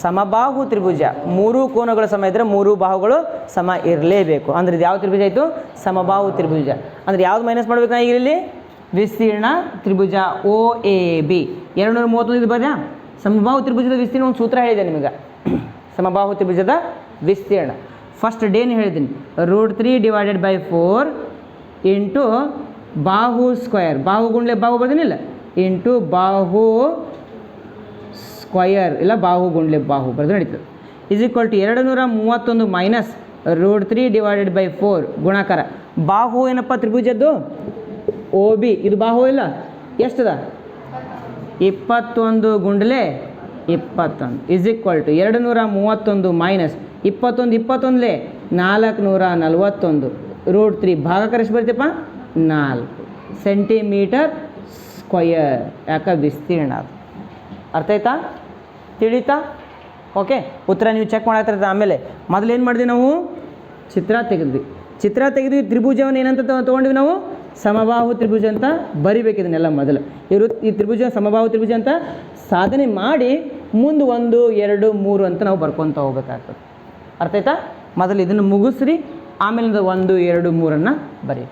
ಸಮಬಾಹು ತ್ರಿಭುಜ. 3 ಕೋನಗಳು ಸಮ ಇದ್ದರೆ 3 ಬಾಹುಗಳು ಸಮ ಇರಲೇಬೇಕು. ಅಂದರೆ ಇದು ಯಾವ ತ್ರಿಭುಜ ಆಯಿತು? ಸಮಬಾಹು ತ್ರಿಭುಜ. ಅಂದರೆ ಯಾವ್ದು ಮೈನಸ್ ಮಾಡ್ಬೇಕು? ನಾ ಈಗ ಇಲ್ಲಿ ವಿಸ್ತೀರ್ಣ ತ್ರಿಭುಜ ಒ ಎ ಬಿ 231 ಇದು ಬರ ಸಮಬಾಹು ತ್ರಿಭುಜದ ವಿಸ್ತೀರ್ಣ ಒಂದು ಸೂತ್ರ ಹೇಳಿದೆ ನಿಮಗೆ. ಸಮಬಾಹು ತ್ರಿಭುಜದ ವಿಸ್ತೀರ್ಣ ಫಸ್ಟ್ ಡೇನು ಹೇಳಿದ್ದೀನಿ. √3 ಡಿವೈಡೆಡ್ ಬೈ 4 ಇಂಟು ಬಾಹು ಸ್ಕ್ವಯರ್, ಬಾಹು ಗುಂಡ್ಲೆ ಬಾಹು ಬರ್ತೀನಿಲ್ಲ, ಇಂಟು ಬಾಹು ಸ್ಕ್ವಯರ್ ಇಲ್ಲ ಬಾಹು ಗುಂಡ್ಲೆ ಬಾಹು ಬರೆದು ನಡೀತದೆ. Is equal to 231 minus √3 divided by 4 ಗುಣಾಕಾರ. ಬಾಹು ಏನಪ್ಪ ತ್ರಿಭುಜದ್ದು? O B. ಇದು ಬಾಹು ಇಲ್ಲ, ಎಷ್ಟದ? 21 ಗುಂಡ್ಲೆ 21 ಇಸ್ ಈಕ್ವಲ್ ಟು 231 ಮೈನಸ್ 21 21 441 √3 ಭಾಗಕರ ಎಷ್ಟು ಬರ್ತಪ್ಪ? 4 ಸೆಂಟಿಮೀಟರ್ ಸ್ಕ್ವಯರ್. ಯಾಕೆ? ವಿಸ್ತೀರ್ಣ. ಅರ್ಥ ಆಯ್ತಾ? ತಿಳಿತಾ? ಓಕೆ, ಉತ್ತರ ನೀವು ಚೆಕ್ ಮಾಡತ್ತಿರ್ತ. ಆಮೇಲೆ ಮೊದಲು ಏನು ಮಾಡಿದ್ವಿ ನಾವು? ಚಿತ್ರ ತೆಗೆದ್ವಿ. ತ್ರಿಭುಜವನ್ನು ಏನಂತ ತೊಗೊಂಡ್ವಿ ನಾವು? ಸಮಬಾಹು ತ್ರಿಭುಜ ಅಂತ ಬರಿಬೇಕು. ಇದನ್ನೆಲ್ಲ ಮೊದಲು ಈ ತ್ರಿಭುಜ ಸಮಬಾಹು ತ್ರಿಭುಜ ಅಂತ ಸಾಧನೆ ಮಾಡಿ ಮುಂದೆ 1 2 3 ಅಂತ ನಾವು ಬರ್ಕೊತ ಹೋಗ್ಬೇಕಾಗ್ತದೆ. ಅರ್ಥ ಆಯ್ತಾ? ಮೊದಲು ಇದನ್ನು ಮುಗಿಸ್ರಿ, ಆಮೇಲೆ 1 2 3 ಬರೀ.